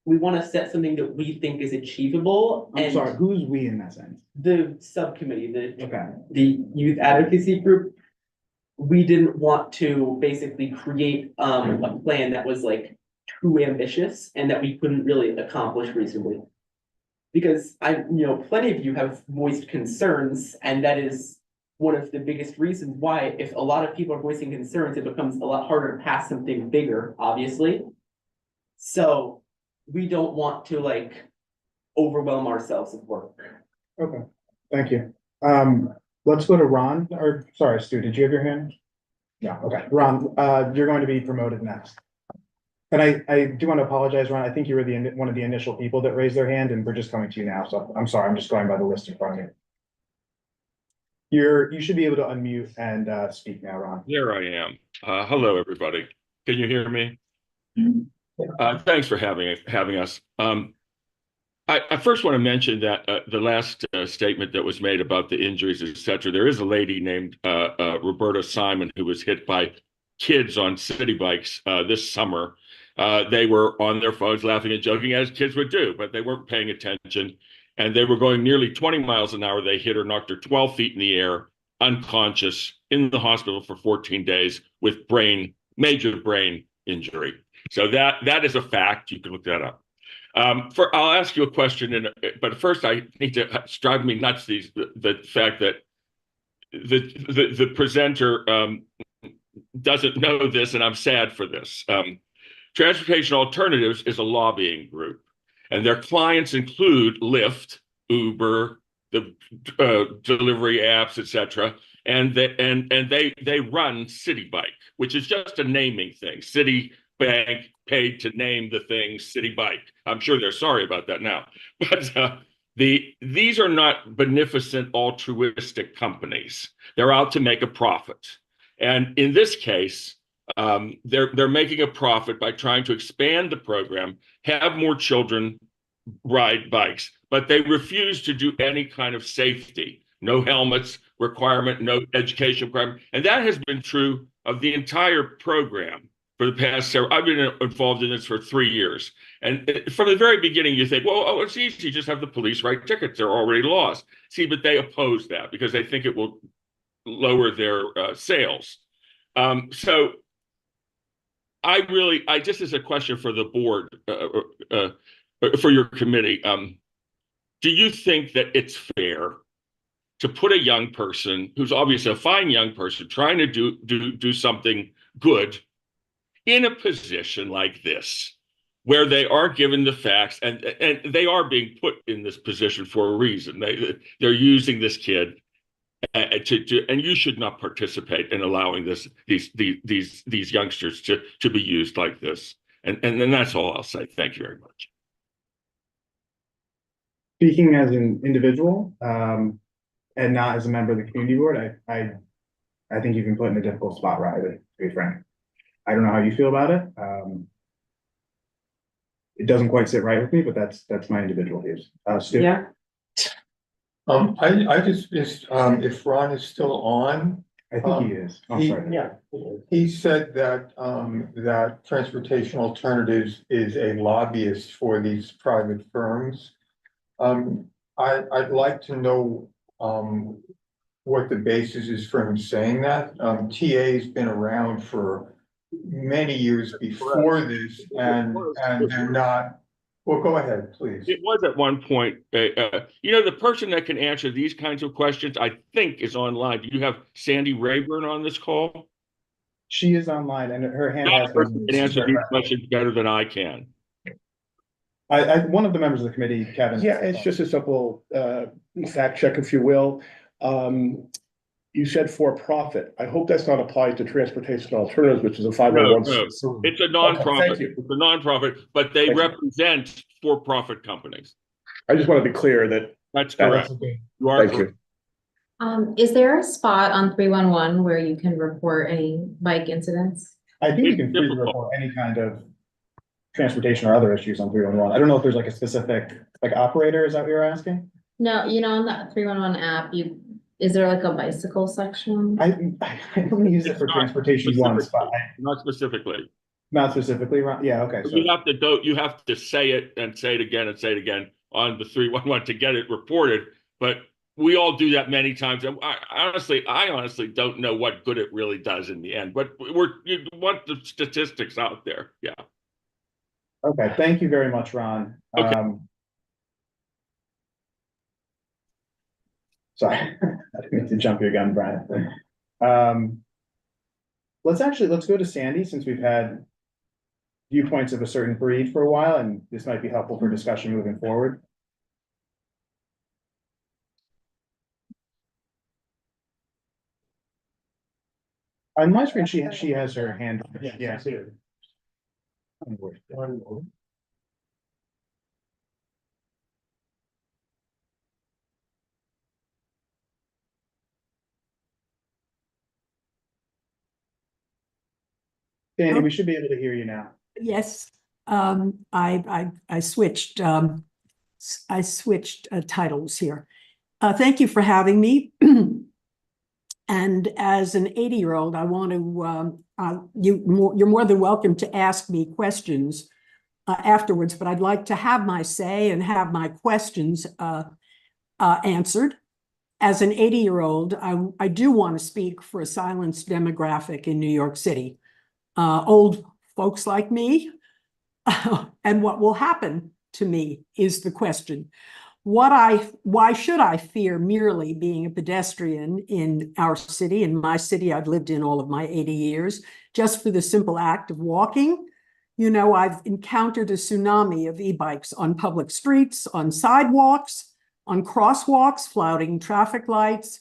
Speaker 6: We want to set something that we think is achievable.
Speaker 2: I'm sorry, who's we in that sense?
Speaker 6: The subcommittee,
Speaker 2: Okay.
Speaker 6: the youth advocacy group. We didn't want to basically create a plan that was like too ambitious and that we couldn't really accomplish reasonably. Because plenty of you have voiced concerns, and that is one of the biggest reasons why, if a lot of people are voicing concerns, it becomes a lot harder to pass something bigger, obviously. So we don't want to like overwhelm ourselves with work.
Speaker 2: Okay, thank you. Let's go to Ron, or sorry, Stu, did you have your hand? No, okay, Ron, you're going to be promoted next. And I do want to apologize, Ron. I think you were one of the initial people that raised their hand, and we're just coming to you now. So I'm sorry. I'm just going by the list in front of you. You should be able to unmute and speak now, Ron.
Speaker 13: There I am. Hello, everybody. Can you hear me? Thanks for having us. I first want to mention that the last statement that was made about the injuries, etc. There is a lady named Roberta Simon who was hit by kids on city bikes this summer. They were on their phones laughing and joking, as kids would do, but they weren't paying attention. And they were going nearly 20 miles an hour. They hit her, knocked her 12 feet in the air, unconscious, in the hospital for 14 days with major brain injury. So that is a fact. You can look that up. I'll ask you a question, but first I need to drive me nuts the fact that the presenter doesn't know this, and I'm sad for this. Transportation Alternatives is a lobbying group, and their clients include Lyft, Uber, the delivery apps, etc. And they run City Bike, which is just a naming thing. Citibank paid to name the thing City Bike. I'm sure they're sorry about that now, but these are not beneficent, altruistic companies. They're out to make a profit. And in this case, they're making a profit by trying to expand the program, have more children ride bikes, but they refuse to do any kind of safety. No helmets requirement, no education requirement. And that has been true of the entire program for the past several. I've been involved in this for 3 years. And from the very beginning, you think, well, oh, it's easy, just have the police write tickets. They're already lost. See, but they oppose that because they think it will lower their sales. So I just as a question for the board, for your committee, do you think that it's fair to put a young person who's obviously a fine young person trying to do something good in a position like this, where they are given the facts and they are being put in this position for a reason? They're using this kid and you should not participate in allowing these youngsters to be used like this. And then that's all I'll say. Thank you very much.
Speaker 2: Speaking as an individual, and not as a member of the community board, I think you've been put in a difficult spot, Riley, to be frank. I don't know how you feel about it. It doesn't quite sit right with me, but that's my individual views. Stu?
Speaker 9: Yeah.
Speaker 7: I just, if Ron is still on.
Speaker 2: I think he is. I'm sorry.
Speaker 4: Yeah.
Speaker 7: He said that, that Transportation Alternatives is a lobbyist for these private firms. I'd like to know, what the basis is for him saying that. TA's been around for many years before this, and they're not. Well, go ahead, please.
Speaker 13: It was at one point, the person that can answer these kinds of questions, I think, is online. Do you have Sandy Rayburn on this call?
Speaker 2: She is online, and her hand has
Speaker 13: been. Can answer these questions better than I can.
Speaker 2: One of the members of the committee, Kevin.
Speaker 14: Yeah, it's just a simple fact check, if you will. You said for profit. I hope that's not applied to Transportation Alternatives, which is a 501.
Speaker 13: No. It's a nonprofit.
Speaker 14: Okay,
Speaker 13: it's a nonprofit, but they represent for-profit companies.
Speaker 14: I just want to be clear that
Speaker 13: that's correct. You are.
Speaker 14: Thank you.
Speaker 8: Is there a spot on 311 where you can report any bike incidents?
Speaker 2: I think you can freely report any kind of transportation or other issues on 311. I don't know if there's like a specific operator. Is that what you're asking?
Speaker 8: No, on that 311 app, is there like a bicycle section?
Speaker 2: I only use it for transportation once, but
Speaker 13: not specifically.
Speaker 2: Not specifically, right? Yeah, okay. So
Speaker 13: you have to say it and say it again and say it again on the 311 to get it reported. But we all do that many times. And I honestly don't know what good it really does in the end. But you want the statistics out there. Yeah.
Speaker 2: Okay. Thank you very much, Ron.
Speaker 13: Okay.
Speaker 2: Sorry, I didn't mean to jump your gun, Brian. Let's go to Sandy, since we've had viewpoints of a certain breed for a while, and this might be helpful for discussion moving forward. On my screen, she has her hand. Yeah.
Speaker 4: One moment.
Speaker 2: Sandy, we should be able to hear you now.
Speaker 15: Yes, I switched. I switched titles here. Thank you for having me. And as an 80-year-old, I want to. You're more than welcome to ask me questions afterwards, but I'd like to have my say and have my questions answered. As an 80-year-old, I do want to speak for a silenced demographic in New York City. Old folks like me, and what will happen to me is the question. Why should I fear merely being a pedestrian in our city, in my city I've lived in all of my 80 years, just for the simple act of walking? I've encountered a tsunami of e-bikes on public streets, on sidewalks, on crosswalks, flouting traffic lights,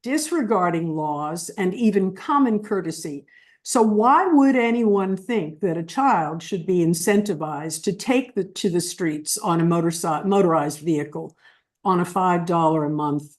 Speaker 15: disregarding laws, and even common courtesy. So why would anyone think that a child should be incentivized to take to the streets on a motorized vehicle on a $5 a month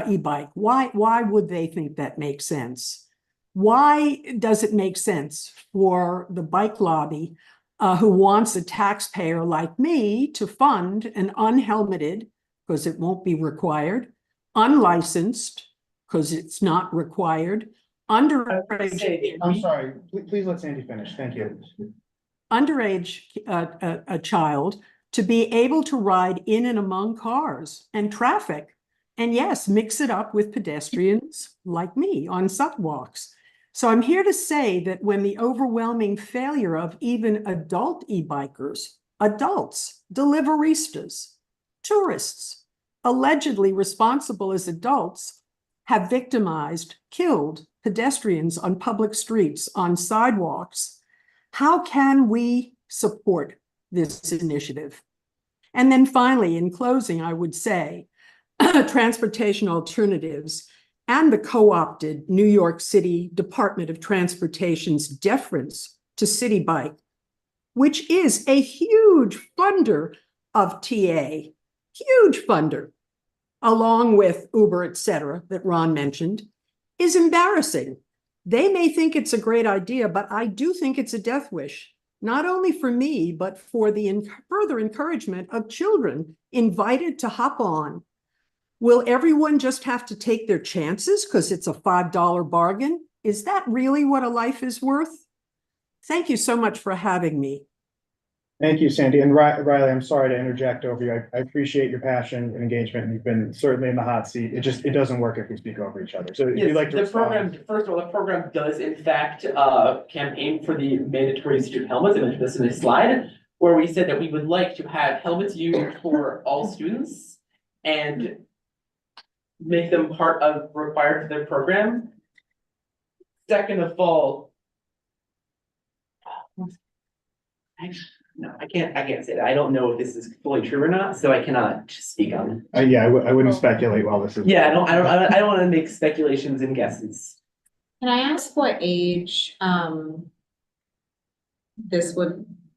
Speaker 15: e-bike? Why would they think that makes sense? Why does it make sense for the bike lobby who wants a taxpayer like me to fund an unhelmeted because it won't be required, unlicensed, because it's not required, underage.
Speaker 2: I'm sorry, please let Sandy finish. Thank you.
Speaker 15: Underage, a child to be able to ride in and among cars and traffic. And yes, mix it up with pedestrians like me on sidewalks. So I'm here to say that when the overwhelming failure of even adult e-bikers, adults, deliveristas, tourists, allegedly responsible as adults, have victimized, killed pedestrians on public streets, on sidewalks, how can we support this initiative? And then finally, in closing, I would say transportation alternatives and the co-opted New York City Department of Transportation's deference to City Bike, which is a huge funder of TA, huge funder, along with Uber, et cetera, that Ron mentioned, is embarrassing. They may think it's a great idea, but I do think it's a death wish, not only for me, but for the further encouragement of children invited to hop on. Will everyone just have to take their chances because it's a $5 bargain? Is that really what a life is worth? Thank you so much for having me.
Speaker 2: Thank you, Sandy. And Riley, I'm sorry to interject over you. I appreciate your passion and engagement, and you've been certainly in the hot seat. It doesn't work if we speak over each other. So if you'd like to
Speaker 6: The
Speaker 2: respond.
Speaker 6: program, first of all, the program does in fact campaign for the mandatory student helmets. I mentioned this in a slide where we said that we would like to have helmets used for all students and make them part of required for the program. Second of all, no, I can't say that. I don't know if this is fully true or not, so I cannot speak on it.
Speaker 2: Yeah, I wouldn't speculate while this is.
Speaker 6: Yeah, I don't want to make speculations and guesses.
Speaker 8: Can I ask what age,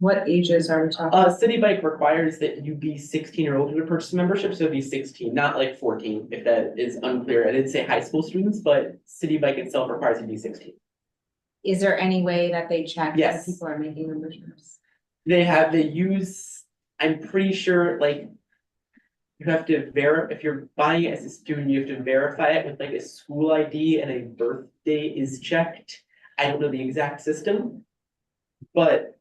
Speaker 8: what ages are we talking?
Speaker 6: City Bike requires that you be 16 or older to purchase a membership, so it'd be 16, not like 14, if that is unclear. I didn't say high school students, but City Bike itself requires you to be 16.
Speaker 8: Is there any way that they check
Speaker 6: Yes.
Speaker 8: that people are making memberships?
Speaker 6: They use, I'm pretty sure, like, you have to if you're buying it as a student, you have to verify it with like a school ID and a birthday is checked. I don't know the exact system, but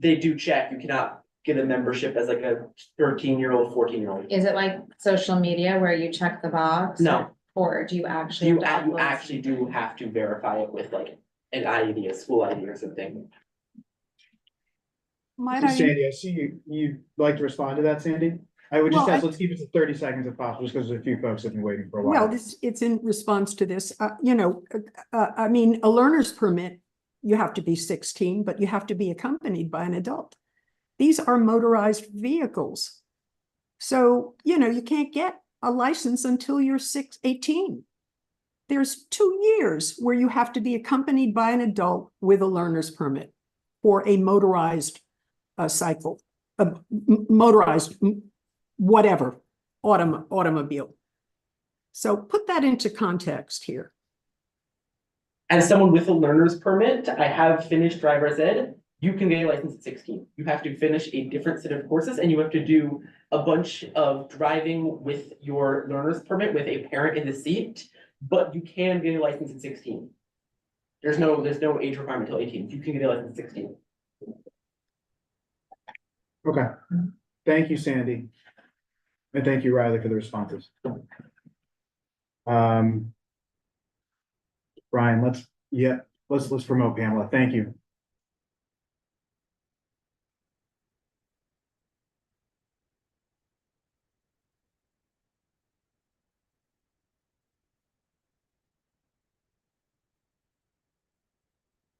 Speaker 6: they do check. You cannot get a membership as like a 13-year-old, 14-year-old.
Speaker 8: Is it like social media where you check the box?
Speaker 6: No.
Speaker 8: Or do you actually?
Speaker 6: You
Speaker 8: have to upload
Speaker 6: actually do have to verify it with like an ID, a school ID or something.
Speaker 15: Might I?
Speaker 2: Sandy, I see you'd like to respond to that, Sandy? I would just
Speaker 15: Well,
Speaker 2: ask, let's keep it to 30 seconds if possible, just because there's a few folks that have been waiting for a while.
Speaker 15: Well, it's in response to this, I mean, a learner's permit, you have to be 16, but you have to be accompanied by an adult. These are motorized vehicles. So, you can't get a license until you're 18. There's 2 years where you have to be accompanied by an adult with a learner's permit for a motorized cycle, motorized whatever, automobile. So put that into context here.
Speaker 6: As someone with a learner's permit, I have finished driver's ed. You can get a license at 16. You have to finish a different set of courses and you have to do a bunch of driving with your learner's permit with a parent in the seat, but you can get a license at 16. There's no age requirement until 18. You can get a license at 16.
Speaker 2: Okay. Thank you, Sandy. And thank you, Riley, for the responses. Brian, let's promote Pamela. Thank you.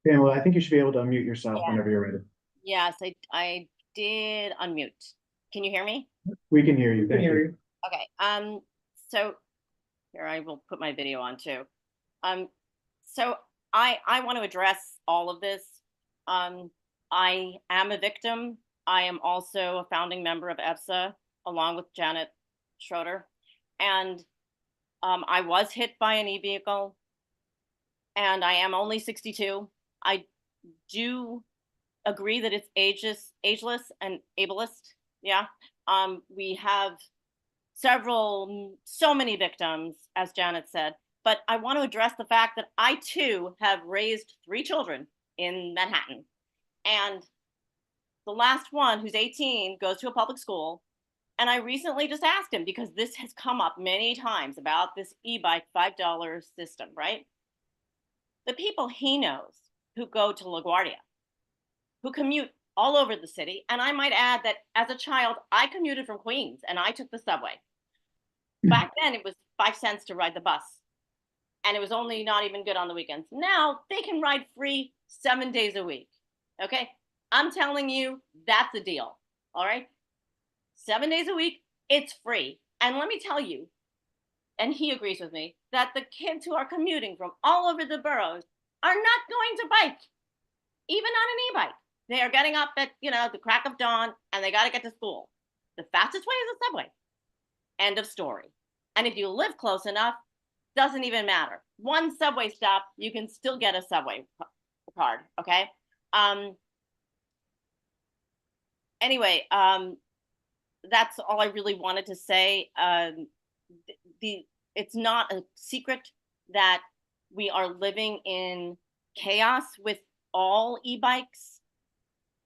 Speaker 2: Pamela, I think you should be able to unmute yourself whenever you're ready.
Speaker 16: Yes, I did unmute. Can you hear me?
Speaker 2: We can hear you. Thank you.
Speaker 16: Okay, so here I will put my video on too. So I want to address all of this. I am a victim. I am also a founding member of EFSA along with Janet Schroeder. And I was hit by an e-vehicle and I am only 62. I do agree that it's ageless and ableist. Yeah. We have so many victims, as Janet said, but I want to address the fact that I too have raised 3 children in Manhattan. And the last one, who's 18, goes to a public school. And I recently just asked him, because this has come up many times about this e-bike $5 system, right? The people he knows who go to LaGuardia, who commute all over the city. And I might add that as a child, I commuted from Queens and I took the subway. Back then it was 5 cents to ride the bus. And it was only not even good on the weekends. Now they can ride free 7 days a week. Okay. I'm telling you, that's a deal. All right. 7 days a week, it's free. And let me tell you, and he agrees with me, that the kids who are commuting from all over the boroughs are not going to bike, even on an e-bike. They are getting up at, the crack of dawn, and they got to get to school. The fastest way is the subway. End of story. And if you live close enough, doesn't even matter. One subway stop, you can still get a subway card, okay? Anyway, that's all I really wanted to say. It's not a secret that we are living in chaos with all e-bikes.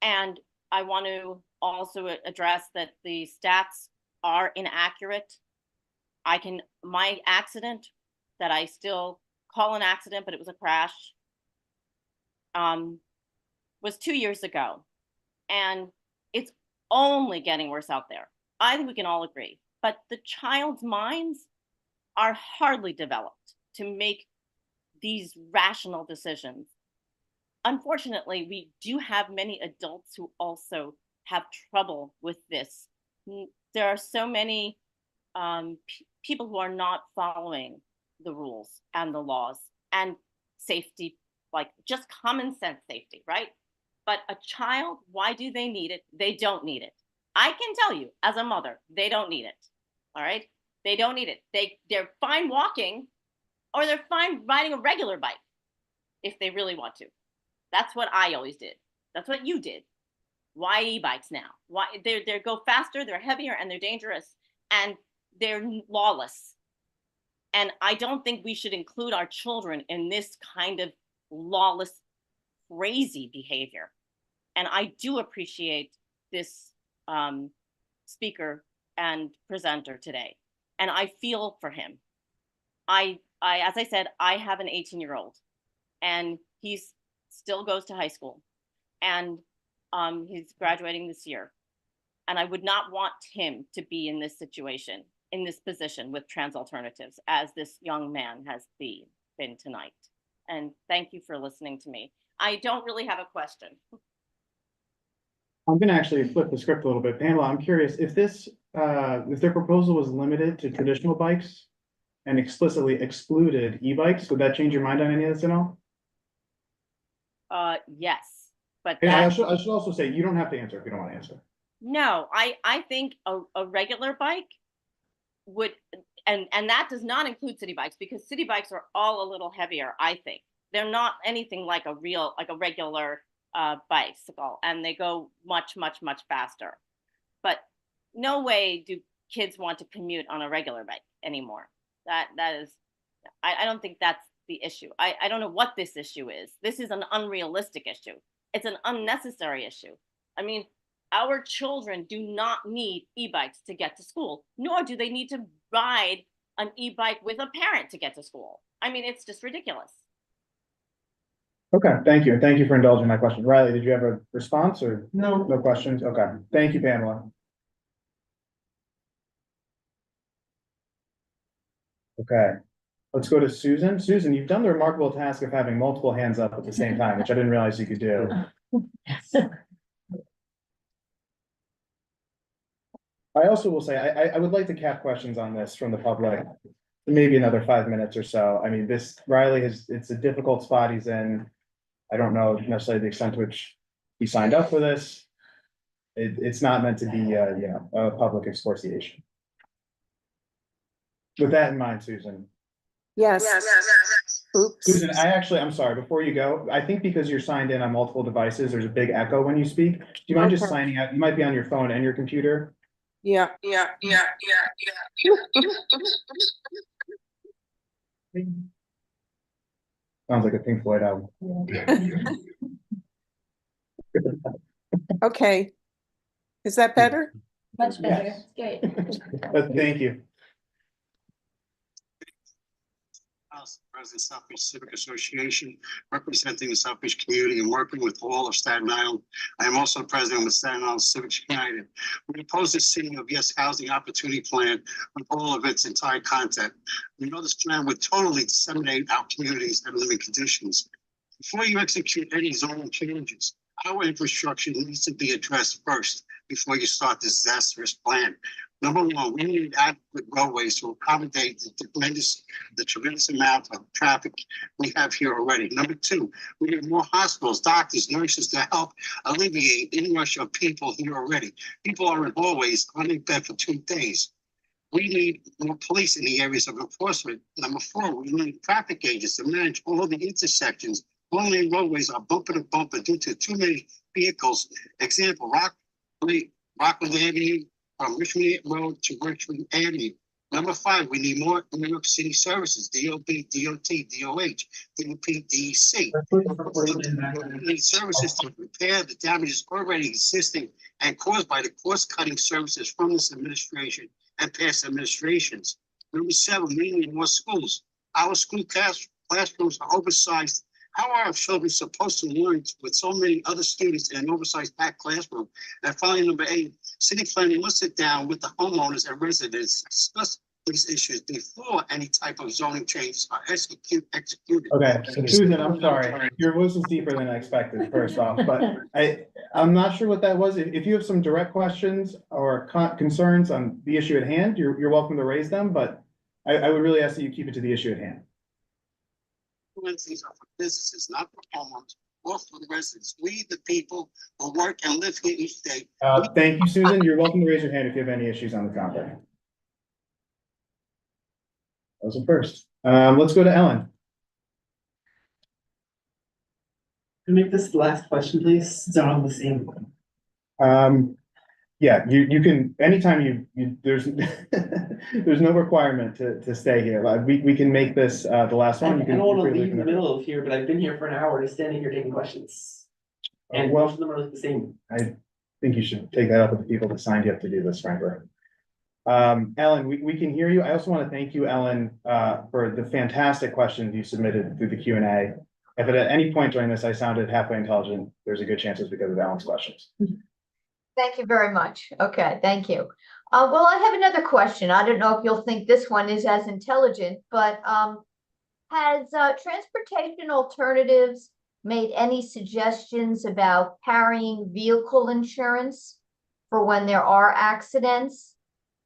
Speaker 16: And I want to also address that the stats are inaccurate. My accident that I still call an accident, but it was a crash, was 2 years ago. And it's only getting worse out there. I think we can all agree, but the child's minds are hardly developed to make these rational decisions. Unfortunately, we do have many adults who also have trouble with this. There are so many people who are not following the rules and the laws and safety, like just common sense safety, right? But a child, why do they need it? They don't need it. I can tell you as a mother, they don't need it. All right. They don't need it. They're fine walking, or they're fine riding a regular bike if they really want to. That's what I always did. That's what you did. Why e-bikes now? Why they go faster, they're heavier, and they're dangerous, and they're lawless. And I don't think we should include our children in this kind of lawless, crazy behavior. And I do appreciate this speaker and presenter today. And I feel for him. I as I said, I have an 18-year-old, and he still goes to high school, and he's graduating this year. And I would not want him to be in this situation, in this position with trans alternatives, as this young man has been tonight. And thank you for listening to me. I don't really have a question.
Speaker 2: I'm gonna actually flip the script a little bit. Pamela, I'm curious if if their proposal was limited to traditional bikes and explicitly excluded e-bikes, would that change your mind on any of this at all?
Speaker 16: Yes, but
Speaker 2: And I should also say, you don't have to answer if you don't want to answer.
Speaker 16: no, I think a regular bike would, and that does not include city bikes, because city bikes are all a little heavier, I think. They're not anything like a regular bicycle, and they go much, much, much faster. But no way do kids want to commute on a regular bike anymore. That is, I don't think that's the issue. I don't know what this issue is. This is an unrealistic issue. It's an unnecessary issue. I mean, our children do not need e-bikes to get to school, nor do they need to ride an e-bike with a parent to get to school. I mean, it's just ridiculous.
Speaker 2: Okay, thank you. Thank you for indulging my question. Riley, did you have a response or?
Speaker 6: No.
Speaker 2: No questions? Okay, thank you, Pamela. Okay, let's go to Susan. Susan, you've done the remarkable task of having multiple hands up at the same time, which I didn't realize you could do. I also will say, I would like to cap questions on this from the public, maybe another 5 minutes or so. I mean, Riley it's a difficult spot he's in. I don't know necessarily the extent to which he signed up for this. It's not meant to be, a public exportation. With that in mind, Susan.
Speaker 17: Yes. Oops.
Speaker 2: Susan, I'm sorry, before you go, I think because you're signed in on multiple devices, there's a big echo when you speak. Do you mind just
Speaker 17: Okay.
Speaker 2: signing out? You might be on your phone and your computer.
Speaker 17: Yeah.
Speaker 2: Sounds like a Pink Floyd album.
Speaker 17: Okay. Is that better?
Speaker 1: Much better. Great.
Speaker 2: Thank you.
Speaker 18: President South Beach Civic Association, representing the South Beach community and working with all of Staten Island. I am also president of Staten Island Civics United. We oppose the city of Yes Housing Opportunity Plan with all of its entire content. We know this plan would totally disseminate our communities and living conditions. Before you execute any zoning changes, our infrastructure needs to be addressed first before you start this disastrous plan. Number one, we need adequate roadways to accommodate the tremendous amount of traffic we have here already. Number two, we need more hospitals, doctors, nurses to help alleviate the rush of people here already. People are in hallways on their bed for 2 days. We need more police in the areas of enforcement. Number four, we need traffic agents to manage all the intersections. All-lane roadways are bumper to bumper due to too many vehicles. Example, Rockland Avenue, from Richmond Road to Richmond Avenue. Number five, we need more New York City services, DOB, DOT, DOH, DOP, DEC. We need services to repair the damages already existing and caused by the cost-cutting services from this administration and past administrations. Number seven, we need more schools. Our school classrooms are oversized. How are our children supposed to learn with so many other students in an oversized packed classroom? And finally, number eight, city planning must sit down with the homeowners and residents, discuss these issues before any type of zoning changes are executed.
Speaker 2: Okay, so Susan, I'm sorry, your voice was deeper than I expected, first off, but I'm not sure what that was. If you have some direct questions or concerns on the issue at hand, you're welcome to raise them, but I would really ask that you keep it to the issue at hand.
Speaker 18: These are for businesses, not for homeowners, or for the residents. We, the people who work and live here each day.
Speaker 2: Thank you, Susan. You're welcome to raise your hand if you have any issues on the topic. That was a first. Let's go to Ellen.
Speaker 6: Can we make this the last question, please? It's on the same.
Speaker 2: Yeah, you can, anytime there's, there's no requirement to stay here. We can make this, the last one.
Speaker 6: I don't want to leave in the middle of here, but I've been here for an hour, just standing here taking questions. And most of them are like the same.
Speaker 2: I think you should take that up with the people that signed you up to do this, frankly. Ellen, we can hear you. I also want to thank you, Ellen, for the fantastic questions you submitted through the Q&A. If at any point during this I sounded halfway intelligent, there's a good chance it's because of Ellen's questions.
Speaker 19: Thank you very much. Okay, thank you. Well, I have another question. I don't know if you'll think this one is as intelligent, but has Transportation Alternatives made any suggestions about carrying vehicle insurance for when there are accidents?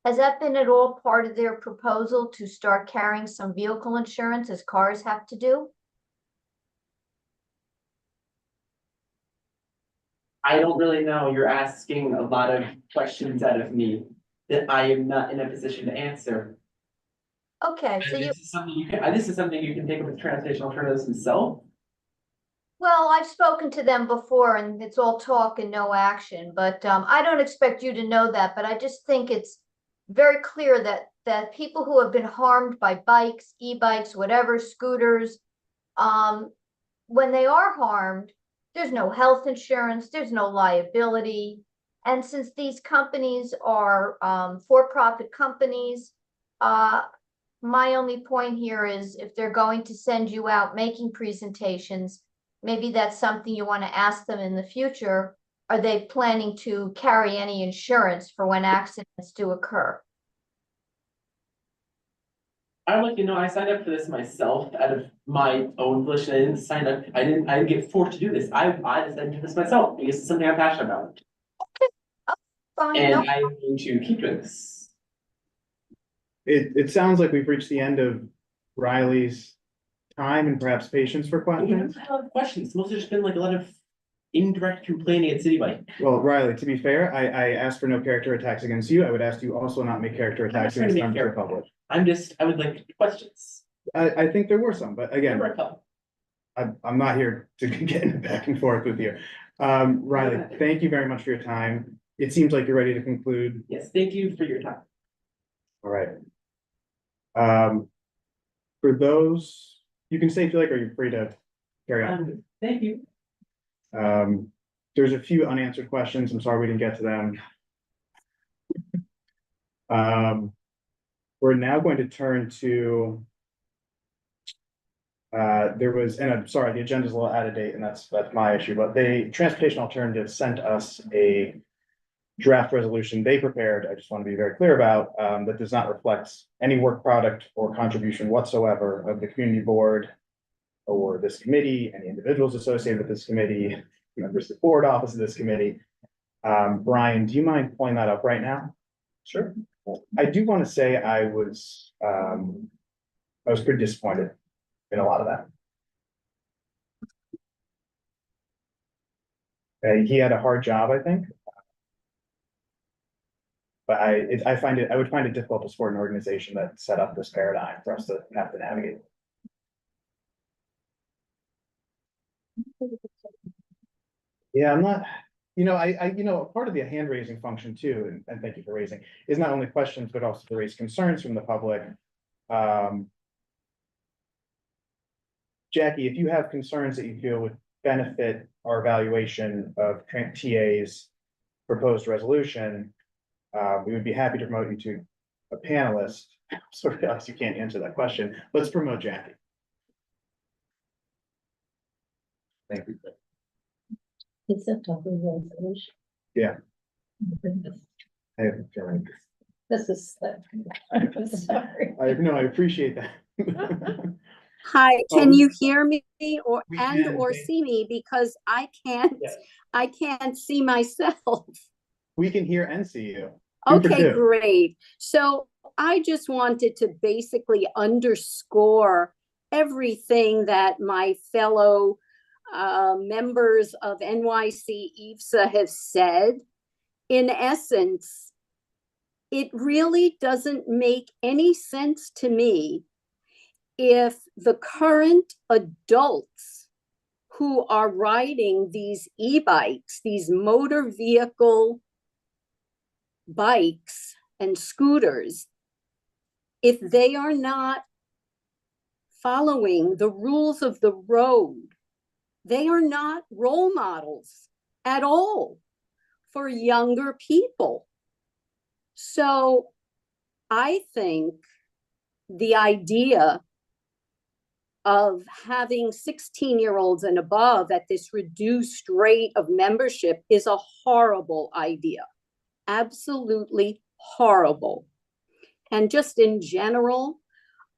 Speaker 19: Has that been at all part of their proposal to start carrying some vehicle insurance as cars have to do?
Speaker 6: I don't really know. You're asking a lot of questions out of me that I am not in a position to answer.
Speaker 19: Okay, so
Speaker 6: This is something you can take up with Transportation Alternatives themselves.
Speaker 19: Well, I've spoken to them before and it's all talk and no action, but I don't expect you to know that, but I just think it's very clear that people who have been harmed by bikes, e-bikes, whatever, scooters, when they are harmed, there's no health insurance, there's no liability. And since these companies are for-profit companies, my only point here is if they're going to send you out making presentations, maybe that's something you want to ask them in the future. Are they planning to carry any insurance for when accidents do occur?
Speaker 6: I would like to know, I signed up for this myself out of my own volition. I didn't sign up, I didn't get forced to do this. I decided to do this myself because it's something I'm passionate about.
Speaker 19: Fine,
Speaker 6: And
Speaker 19: no.
Speaker 6: I'm going to keep doing this.
Speaker 2: It sounds like we've reached the end of Riley's time and perhaps patience for
Speaker 6: We haven't
Speaker 2: questions.
Speaker 6: had a lot of questions. Most have just been like a lot of indirect complaining at City Bike.
Speaker 2: Well, Riley, to be fair, I asked for no character attacks against you. I would ask you also not make character
Speaker 6: I'm not
Speaker 2: attacks
Speaker 6: trying to
Speaker 2: against
Speaker 6: make
Speaker 2: members of the public.
Speaker 6: I would like questions.
Speaker 2: I think there were some, but again,
Speaker 6: There were a couple.
Speaker 2: I'm not here to get in a back and forth with you. Riley, thank you very much for your time. it seems like you're ready to conclude.
Speaker 6: Yes, thank you for your time.
Speaker 2: All right. For those, you can stay if you like, or you're free to carry on.
Speaker 6: Thank you.
Speaker 2: There's a few unanswered questions. I'm sorry we didn't get to them. We're now going to turn to and I'm sorry, the agenda's a little out of date, and that's my issue, but Transportation Alternatives sent us a draft resolution they prepared. I just want to be very clear about, that does not reflect any work product or contribution whatsoever of the community board or this committee, any individuals associated with this committee, members of the board office of this committee. Brian, do you mind pulling that up right now?
Speaker 4: Sure.
Speaker 2: I do want to say I was pretty disappointed in a lot of that. He had a hard job, I think. But I would find it difficult to support an organization that set up this paradigm for us to have to navigate. Yeah, I'm not, part of the hand raising function too, and thank you for raising, is not only questions, but also to raise concerns from the public. Jackie, if you have concerns that you feel would benefit our evaluation of TA's proposed resolution, we would be happy to promote you to a panelist. So realize you can't answer that question. Let's promote Jackie. Thank you.
Speaker 3: It's a tough resolution.
Speaker 2: Yeah. I have a feeling.
Speaker 3: This is, I'm sorry.
Speaker 2: I appreciate that.
Speaker 20: Hi, can
Speaker 2: Oh,
Speaker 20: you hear me or
Speaker 2: we
Speaker 20: and
Speaker 2: can,
Speaker 20: or
Speaker 2: thank-
Speaker 20: see me because
Speaker 2: Yes.
Speaker 20: I can't see myself.
Speaker 2: We can hear and see you. Two for
Speaker 20: Okay,
Speaker 2: two.
Speaker 20: great. So I just wanted to basically underscore everything that my fellow members of NYC EVSA have said. In essence, it really doesn't make any sense to me if the current adults who are riding these e-bikes, these motor vehicle bikes and scooters, if they are not following the rules of the road, they are not role models at all for younger people. So I think the idea of having 16-year-olds and above at this reduced rate of membership is a horrible idea. Absolutely horrible. And just in general,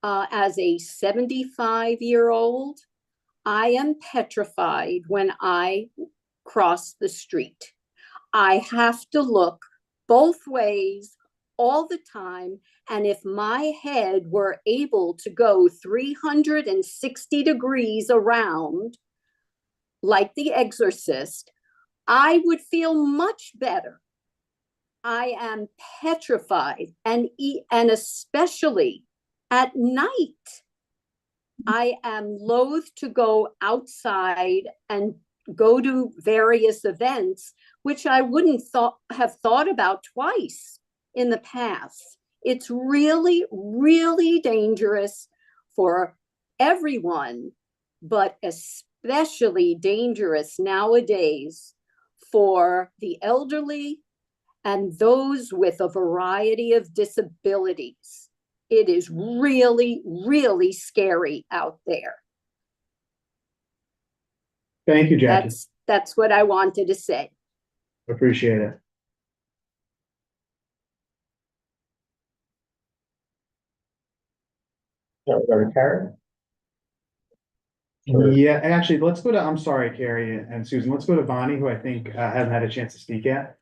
Speaker 20: as a 75-year-old, I am petrified when I cross the street. I have to look both ways all the time. And if my head were able to go 360 degrees around, like the Exorcist, I would feel much better. I am petrified, and especially at night, I am loath to go outside and go to various events, which I wouldn't have thought about twice in the past. It's really, really dangerous for everyone, but especially dangerous nowadays for the elderly and those with a variety of disabilities. It is really, really scary out there.
Speaker 2: Thank you, Jackie.
Speaker 20: That's what I wanted to say.
Speaker 2: Appreciate it.
Speaker 4: Karen?
Speaker 2: Yeah, actually, let's go to, I'm sorry, Carrie and Susan, let's go to Bonnie, who I think hasn't had a chance to speak yet.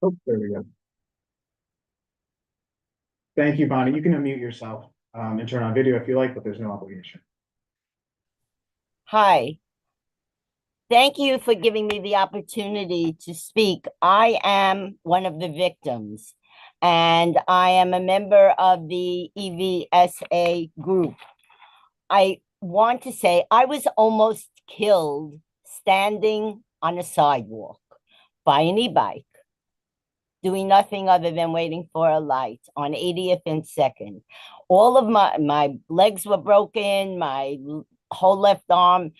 Speaker 2: Oh, there we go. Thank you, Bonnie. You can unmute yourself. and turn on video if you like, but there's no obligation.
Speaker 21: Hi. Thank you for giving me the opportunity to speak. I am one of the victims, and I am a member of the EVSA group. I want to say I was almost killed standing on a sidewalk by an e-bike, doing nothing other than waiting for a light on 80th and 2nd. All of my legs were broken, my whole left arm,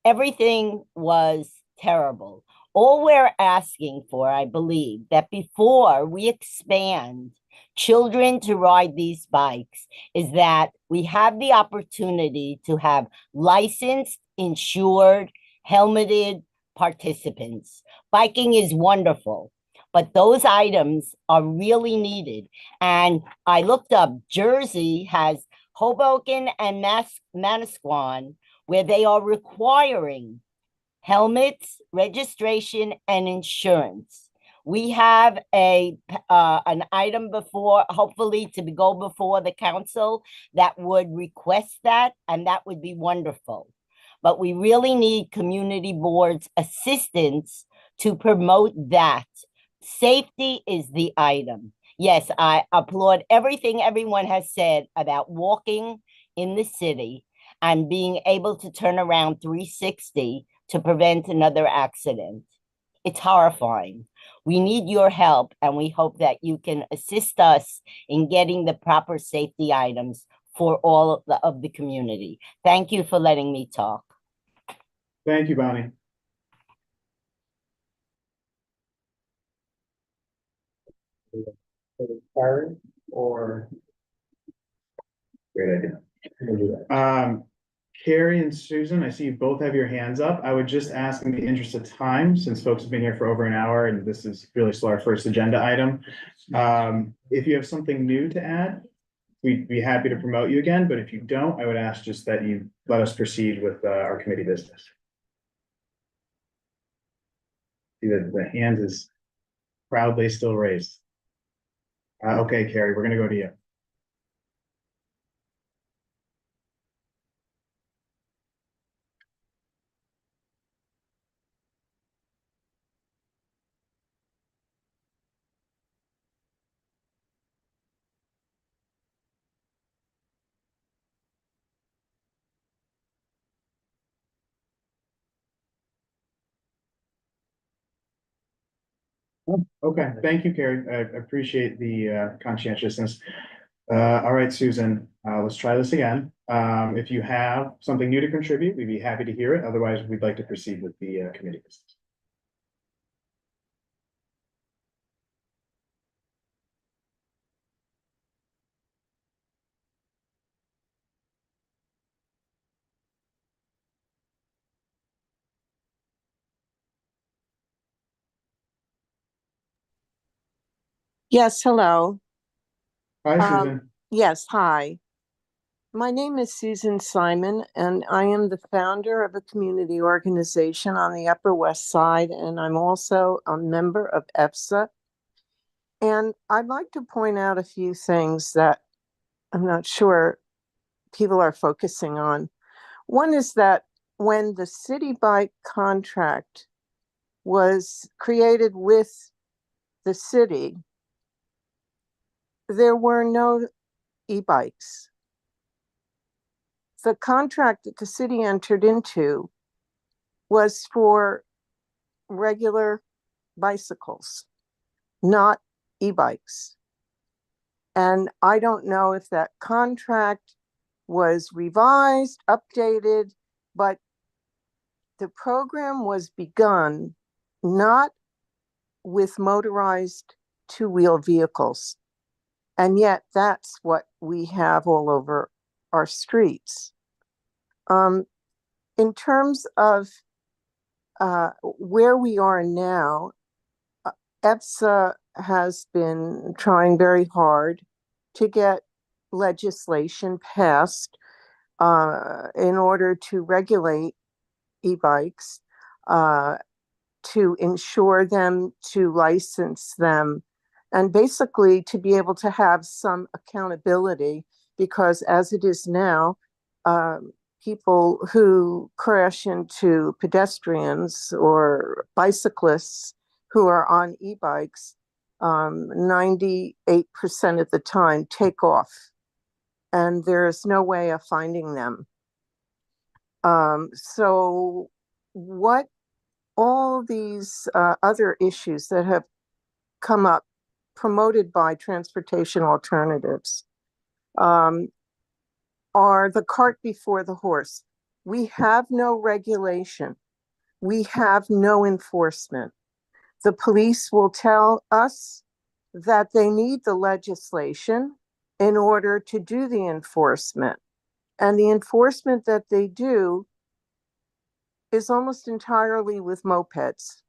Speaker 21: everything was terrible. All we're asking for, I believe, that before we expand children to ride these bikes, is that we have the opportunity to have licensed, insured, helmeted participants. Biking is wonderful, but those items are really needed. And I looked up, Jersey has Hoboken and Manasquan, where they are requiring helmets, registration, and insurance. We have an item before, hopefully to go before the council that would request that, and that would be wonderful. But we really need community boards' assistance to promote that. Safety is the item. Yes, I applaud everything everyone has said about walking in the city and being able to turn around 360 to prevent another accident. It's horrifying. We need your help, and we hope that you can assist us in getting the proper safety items for all of the community. Thank you for letting me talk.
Speaker 2: Thank you, Bonnie.
Speaker 4: Karen or?
Speaker 2: Great idea. Carrie and Susan, I see you both have your hands up. I would just ask in the interest of time, since folks have been here for over an hour and this is really still our first agenda item. If you have something new to add, we'd be happy to promote you again, but if you don't, I would ask just that you let us proceed with our committee business. See that the hand is proudly still raised. Okay, Carrie, we're gonna go to you. Okay, thank you, Carrie. I appreciate the conscientiousness. All right, Susan, let's try this again. If you have something new to contribute, we'd be happy to hear it. Otherwise, we'd like to proceed with the committee business.
Speaker 17: Yes, hello.
Speaker 2: Hi, Susan.
Speaker 17: Yes, hi. My name is Susan Simon, and I am the founder of a community organization on the Upper West Side, and I'm also a member of EFSA. And I'd like to point out a few things that I'm not sure people are focusing on. One is that when the City Bike contract was created with the city, there were no e-bikes. The contract that the city entered into was for regular bicycles, not e-bikes. And I don't know if that contract was revised, updated, but the program was begun not with motorized two-wheel vehicles. And yet that's what we have all over our streets. In terms of where we are now, EFSA has been trying very hard to get legislation passed in order to regulate e-bikes, to insure them, to license them, and basically to be able to have some accountability because as it is now, people who crash into pedestrians or bicyclists who are on e-bikes, 98% of the time take off, and there's no way of finding them. So what all these other issues that have come up promoted by transportation alternatives are the cart before the horse. We have no regulation. We have no enforcement. The police will tell us that they need the legislation in order to do the enforcement. And the enforcement that they do is almost entirely with mopeds.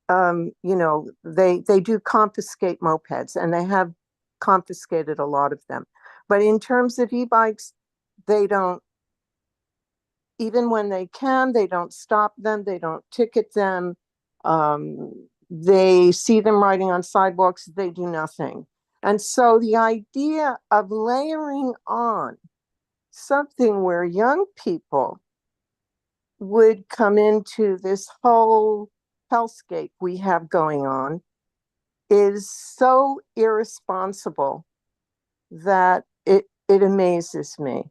Speaker 17: You know, they do confiscate mopeds, and they have confiscated a lot of them. But in terms of e-bikes, they don't, even when they can, they don't stop them, they don't ticket them. They see them riding on sidewalks, they do nothing. And so the idea of layering on something where young people would come into this whole hellscape we have going on is so irresponsible that it amazes me.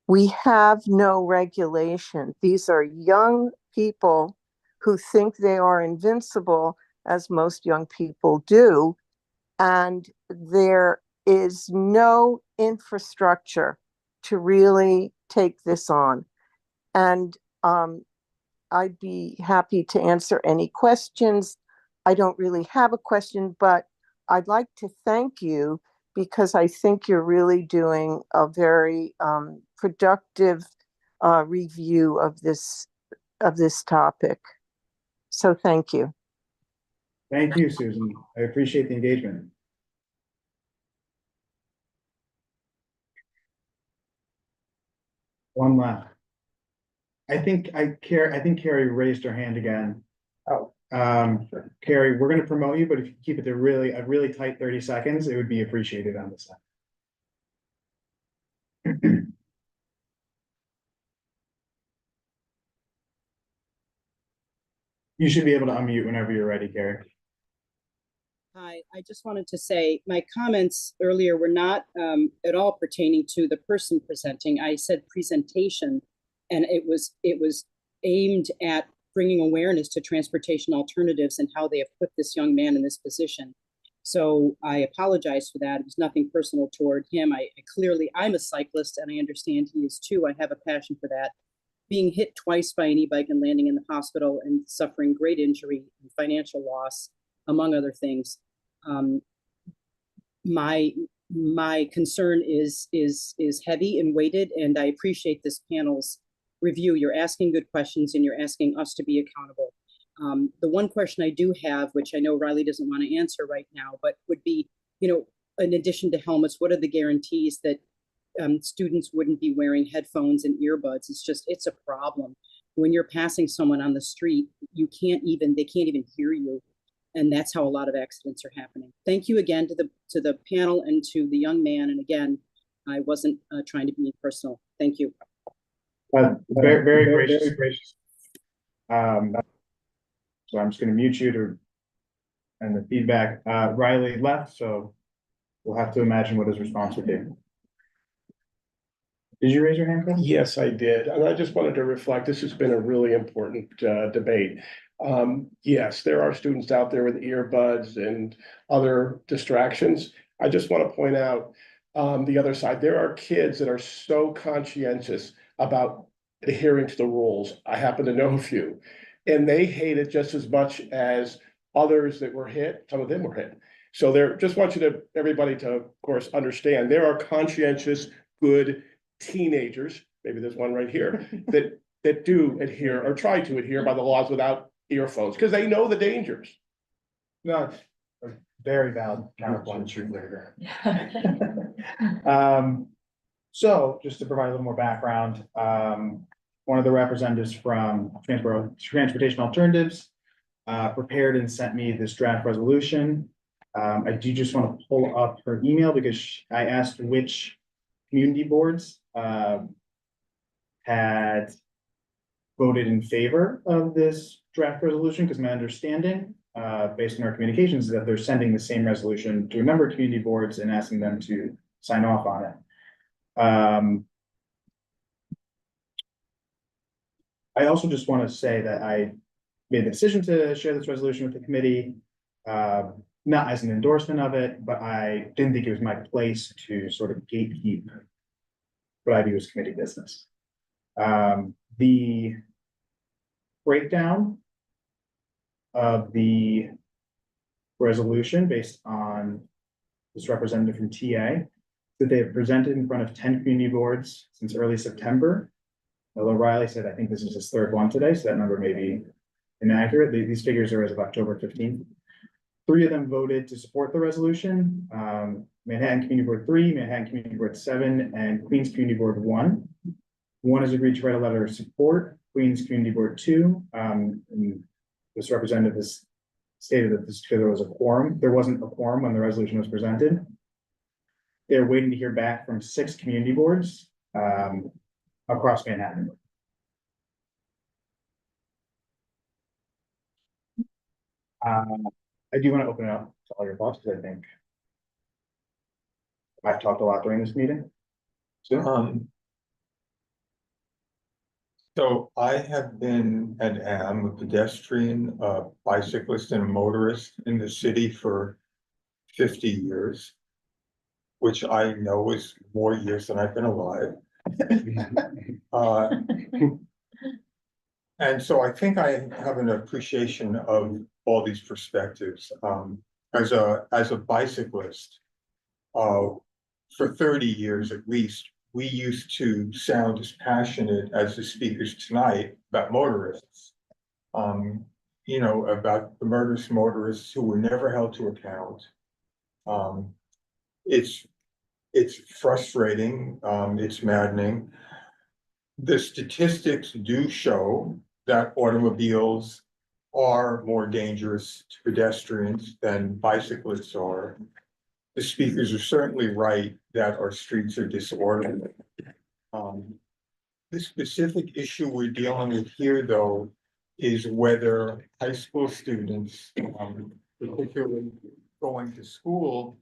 Speaker 17: We have no regulation. These are young people who think they are invincible, as most young people do, and there is no infrastructure to really take this on. And I'd be happy to answer any questions. I don't really have a question, but I'd like to thank you because I think you're really doing a very productive review of this topic. So thank you.
Speaker 2: Thank you, Susan. I appreciate the engagement. One left. I think Carrie raised her hand again.
Speaker 4: Oh.
Speaker 2: Carrie, we're going to promote you, but if you keep it to a really tight 30 seconds, it would be appreciated on this side. You should be able to unmute whenever you're ready, Carrie.
Speaker 9: Hi, I just wanted to say my comments earlier were not at all pertaining to the person presenting. I said presentation, and it was aimed at bringing awareness to transportation alternatives and how they have put this young man in this position. So I apologize for that. It was nothing personal toward him. I'm a cyclist, and I understand he is too. I have a passion for that. Being hit twice by an e-bike and landing in the hospital and suffering great injury and financial loss, among other things. My concern is heavy and weighted, and I appreciate this panel's review. You're asking good questions, and you're asking us to be accountable. The one question I do have, which I know Riley doesn't want to answer right now, but would be, you know, in addition to helmets, what are the guarantees that students wouldn't be wearing headphones and earbuds? It's a problem. When you're passing someone on the street, they can't even hear you. And that's how a lot of accidents are happening. Thank you again to the panel and to the young man. And again, I wasn't trying to be personal. Thank you.
Speaker 2: Very gracious. So I'm just going to mute you and the feedback. Riley left, so we'll have to imagine what his response would be. Did you raise your hand, Chris?
Speaker 14: Yes, I did. And I just wanted to reflect, this has been a really important debate. Yes, there are students out there with earbuds and other distractions. I just want to point out the other side. There are kids that are so conscientious about adhering to the rules. I happen to know a few, and they hate it just as much as others that were hit. Some of them were hit. So just want everybody to, of course, understand there are conscientious, good teenagers, maybe there's one right here, that do adhere or try to adhere by the laws without earphones because they know the dangers.
Speaker 2: No, a very valid counterpoint. So just to provide a little more background, one of the representatives from Transportation Alternatives prepared and sent me this draft resolution. I do just want to pull up her email because I asked which community boards had voted in favor of this draft resolution, because my understanding, based on our communications, is that they're sending the same resolution to a number of community boards and asking them to sign off on it. I also just want to say that I made the decision to share this resolution with the committee, not as an endorsement of it, but I didn't think it was my place to sort of gatekeep what I view as committee business. The breakdown of the resolution based on this representative from TA that they have presented in front of 10 community boards since early September. Although Riley said, I think this is his third one today, so that number may be inaccurate. These figures are as of October 15th. 3 of them voted to support the resolution. Manhattan Community Board 3, Manhattan Community Board 7, and Queens Community Board 1. 1 has agreed to write a letter of support, Queens Community Board 2. And this representative has stated that there was a quorum. There wasn't a quorum when the resolution was presented. They're waiting to hear back from 6 community boards across Manhattan. I do want to open it up to all your thoughts, because I think I've talked a lot during this meeting.
Speaker 7: So I have been and am a pedestrian, bicyclist and a motorist in the city for 50 years, which I know is more years than I've been alive. And so I think I have an appreciation of all these perspectives. As a bicyclist, for 30 years at least, we used to sound as passionate as the speakers tonight about motorists. You know, about the murderous motorists who were never held to account. It's frustrating, it's maddening. The statistics do show that automobiles are more dangerous to pedestrians than bicyclists are. The speakers are certainly right that our streets are disorderly. The specific issue we're dealing with here, though, is whether high school students, particularly going to school,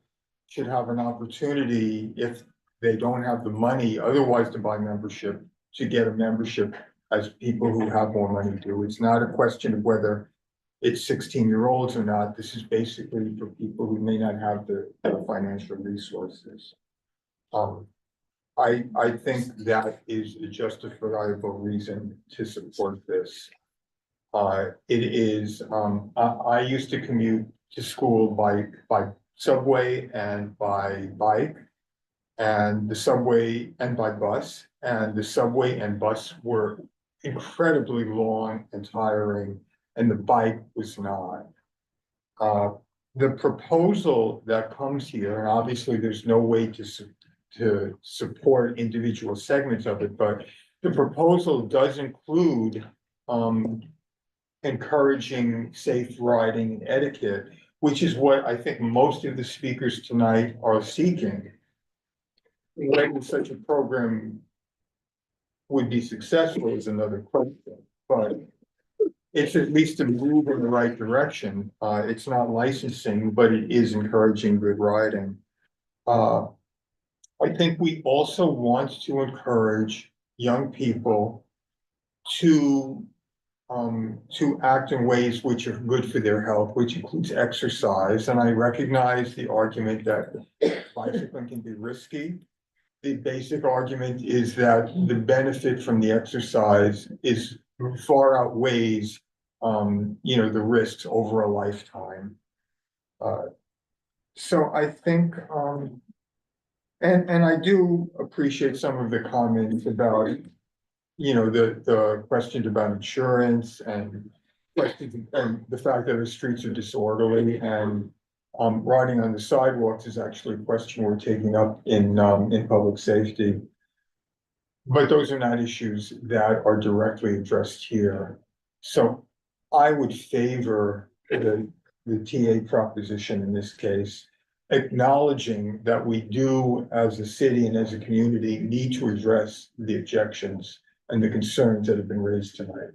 Speaker 7: should have an opportunity, if they don't have the money otherwise to buy membership, to get a membership as people who have more money do. It's not a question of whether it's 16-year-olds or not. This is basically for people who may not have the financial resources. I think that is a justifiable reason to support this. It is, I used to commute to school by subway and by bike, and the subway and by bus, and the subway and bus were incredibly long and tiring, and the bike was not. The proposal that comes here, and obviously there's no way to support individual segments of it, but the proposal does include encouraging safe riding and etiquette, which is what I think most of the speakers tonight are seeking. Whether such a program would be successful is another question, but it's at least a move in the right direction. It's not licensing, but it is encouraging good riding. I think we also want to encourage young people to act in ways which are good for their health, which includes exercise. And I recognize the argument that bicycling can be risky. The basic argument is that the benefit from the exercise is far outweighs, you know, the risks over a lifetime. So I think, and I do appreciate some of the comments about, you know, the questions about insurance and questions and the fact that the streets are disorderly, and riding on the sidewalks is actually a question we're taking up in public safety. But those are not issues that are directly addressed here. So I would favor the TA proposition in this case. acknowledging that we do, as a city and as a community, need to address the objections and the concerns that have been raised tonight.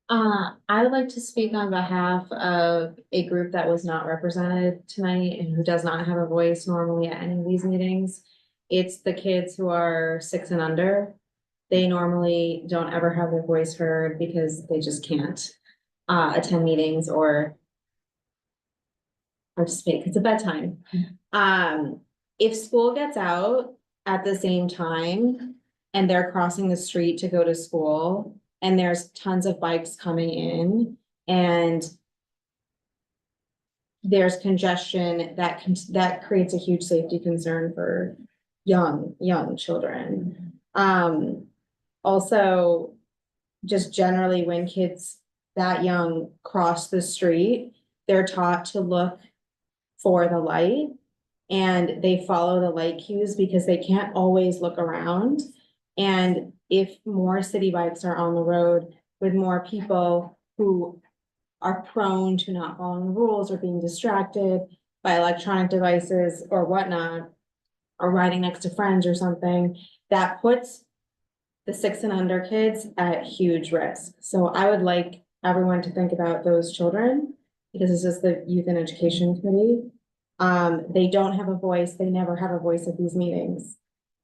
Speaker 8: I would like to speak on behalf of a group that was not represented tonight and who does not have a voice normally at any of these meetings. It's the kids who are 6 and under. They normally don't ever have their voice heard because they just can't attend meetings or participate because of bedtime. If school gets out at the same time and they're crossing the street to go to school, and there's tons of bikes coming in and there's congestion that creates a huge safety concern for young children. Also, just generally when kids that young cross the street, they're taught to look for the light and they follow the light cues because they can't always look around. And if more city bikes are on the road with more people who are prone to not following the rules or being distracted by electronic devices or whatnot, or riding next to friends or something, that puts the 6 and under kids at huge risk. So I would like everyone to think about those children because this is the Youth and Education Committee. They don't have a voice. They never have a voice at these meetings.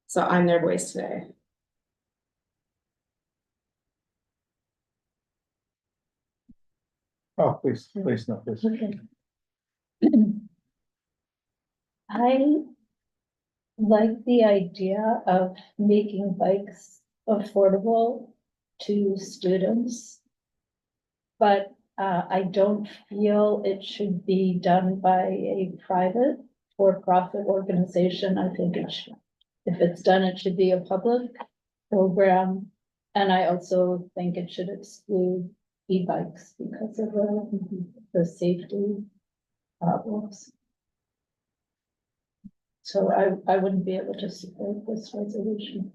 Speaker 8: So I'm their voice today.
Speaker 2: Oh, please, no, please.
Speaker 3: Okay. I like the idea of making bikes affordable to students. But I don't feel it should be done by a private for-profit organization. I think it should, if it's done, it should be a public program. And I also think it should exclude e-bikes because of the safety problems. So I wouldn't be able to support this resolution.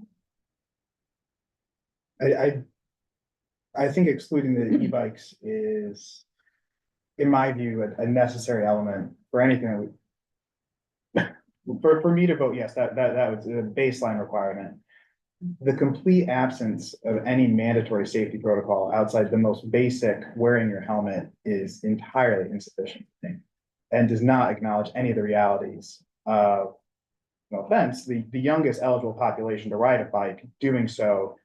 Speaker 2: I think excluding the e-bikes is, in my view, a necessary element for anything that we. For me to vote yes, that was a baseline requirement. The complete absence of any mandatory safety protocol outside the most basic wearing your helmet is entirely insufficient, I think, and does not acknowledge any of the realities of, no offense, the youngest eligible population to ride a bike, doing so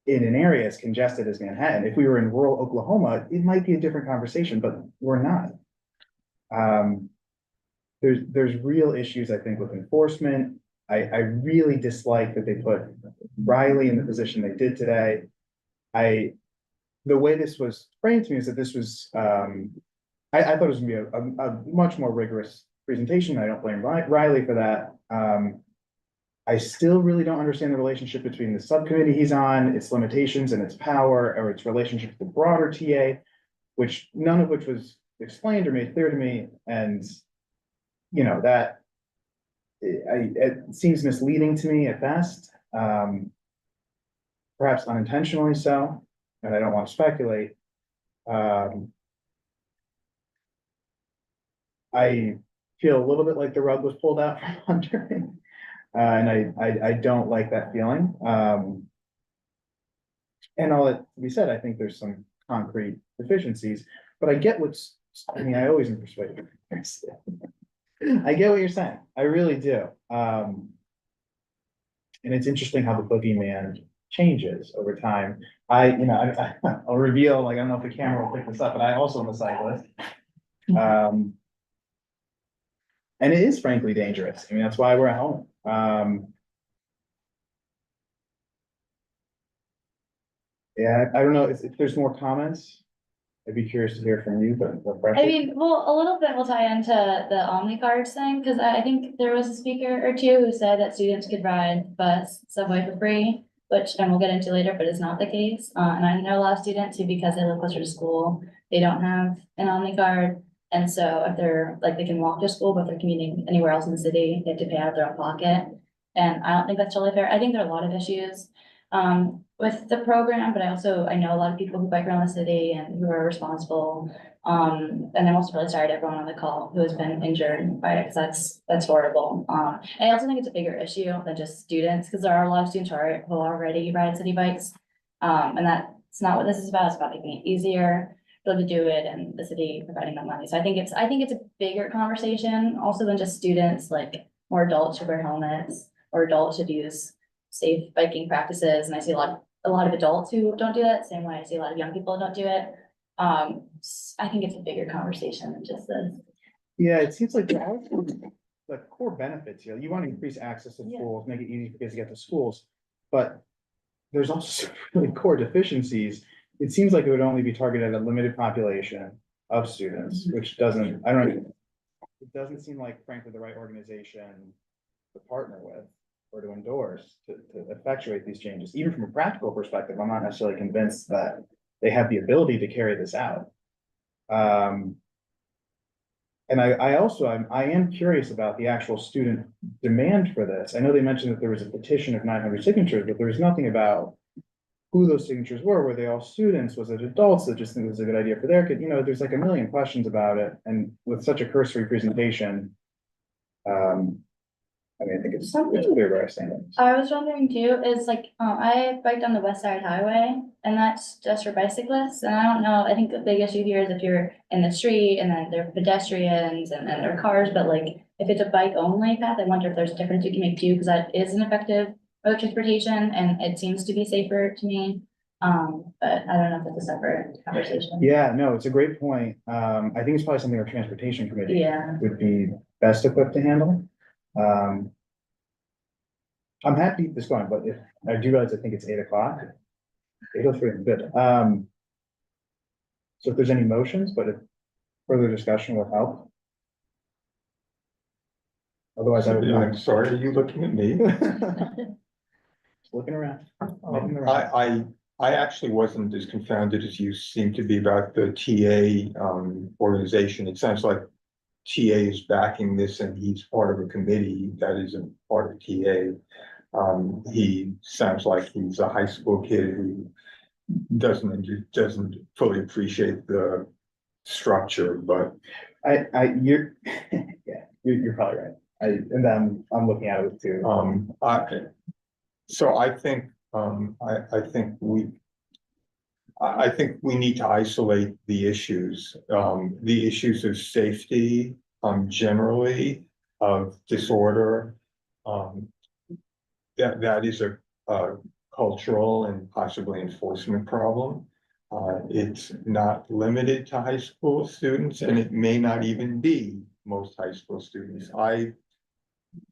Speaker 2: in an area as congested as Manhattan. If we were in rural Oklahoma, it might be a different conversation, but we're not. There's real issues, I think, with enforcement. I really dislike that they put Riley in the position they did today. The way this was framed to me is that this was, I thought it was gonna be a much more rigorous presentation. I don't blame Riley for that. I still really don't understand the relationship between the subcommittee he's on, its limitations and its power, or its relationship with the broader TA, which none of which was explained or made clear to me. And, you know, that it seems misleading to me at best, perhaps unintentionally so, and I don't want to speculate. I feel a little bit like the rug was pulled out from under me. And I don't like that feeling. And all that to be said, I think there's some concrete deficiencies, but I get I always am persuaded. I get what you're saying. I really do. And it's interesting how the boogeyman changes over time. I'll reveal, like, I don't know if the camera will pick this up, but I also am a cyclist. And it is frankly dangerous. I mean, that's why we're at home. Yeah, I don't know if there's more comments. I'd be curious to hear from you, but
Speaker 1: I mean, well, a little bit will tie into the Omni cards thing, because I think there was a speaker or two who said that students could ride bus, subway for free, which then we'll get into later, but is not the case. And I know a lot of students who, because they live closer to school, they don't have an Omni card. And so if they're like, they can walk to school, but they're commuting anywhere else in the city, they have to pay out of their own pocket. And I don't think that's totally fair. I think there are a lot of issues. with the program, but I know a lot of people who bike around the city and who are responsible. And I'm also really sorry to everyone on the call who has been injured by it, because that's horrible. And I also think it's a bigger issue than just students, because there are a lot of students who already ride city bikes. And that's not what this is about. It's about making it easier for them to do it and the city providing them money. So I think it's a bigger conversation also than just students, like more adults should wear helmets, or adults should use safe biking practices. And I see a lot of adults who don't do that, same way I see a lot of young people who don't do it. I think it's a bigger conversation than just this.
Speaker 2: Yeah, it seems like there are like core benefits here. You want to increase access to
Speaker 1: Yeah.
Speaker 2: schools, make it easy for kids to get to schools. But there's also some really core deficiencies. It seems like it would only be targeted at a limited population of students, which doesn't, I don't know. It doesn't seem like frankly the right organization to partner with or to endorse to effectuate these changes. Even from a practical perspective, I'm not necessarily convinced that they have the ability to carry this out. And I am curious about the actual student demand for this. I know they mentioned that there was a petition of 900 signatures, but there was nothing about who those signatures were they all students? Was it adults that just think it was a good idea for their kid? You know, there's like a million questions about it, and with such a cursory presentation, I mean, I think it's clear where I stand.
Speaker 1: I was wondering too, is like, I biked on the West Side Highway, and that's just for bicyclists, and I don't know, I think the big issue here is if you're in the street and then there are pedestrians and then there are cars, but like, if it's a bike only path, I wonder if there's a difference you can make too, because that is an effective mode of transportation, and it seems to be safer to me. But I don't know if it's a separate conversation.
Speaker 2: Yeah, no, it's a great point. I think it's probably something our transportation committee
Speaker 1: Yeah.
Speaker 2: would be best equipped to handle. I'm happy to keep this going, but if I do realize, I think it's 8 o'clock. 8:03, good. So if there's any motions, but if further discussion will help. Otherwise, I would.
Speaker 7: I'm sorry, are you looking at me?
Speaker 2: Looking around.
Speaker 7: I actually wasn't as confounded as you seem to be about the TA organization. It sounds like TA is backing this and he's part of a committee that isn't part of TA. He sounds like he's a high school kid who doesn't fully appreciate the structure, but
Speaker 2: you're yeah, you're probably right. And then I'm looking at it too.
Speaker 7: So I think we need to isolate the issues of safety, generally, of disorder. That is a cultural and possibly enforcement problem. It's not limited to high school students, and it may not even be most high school students. I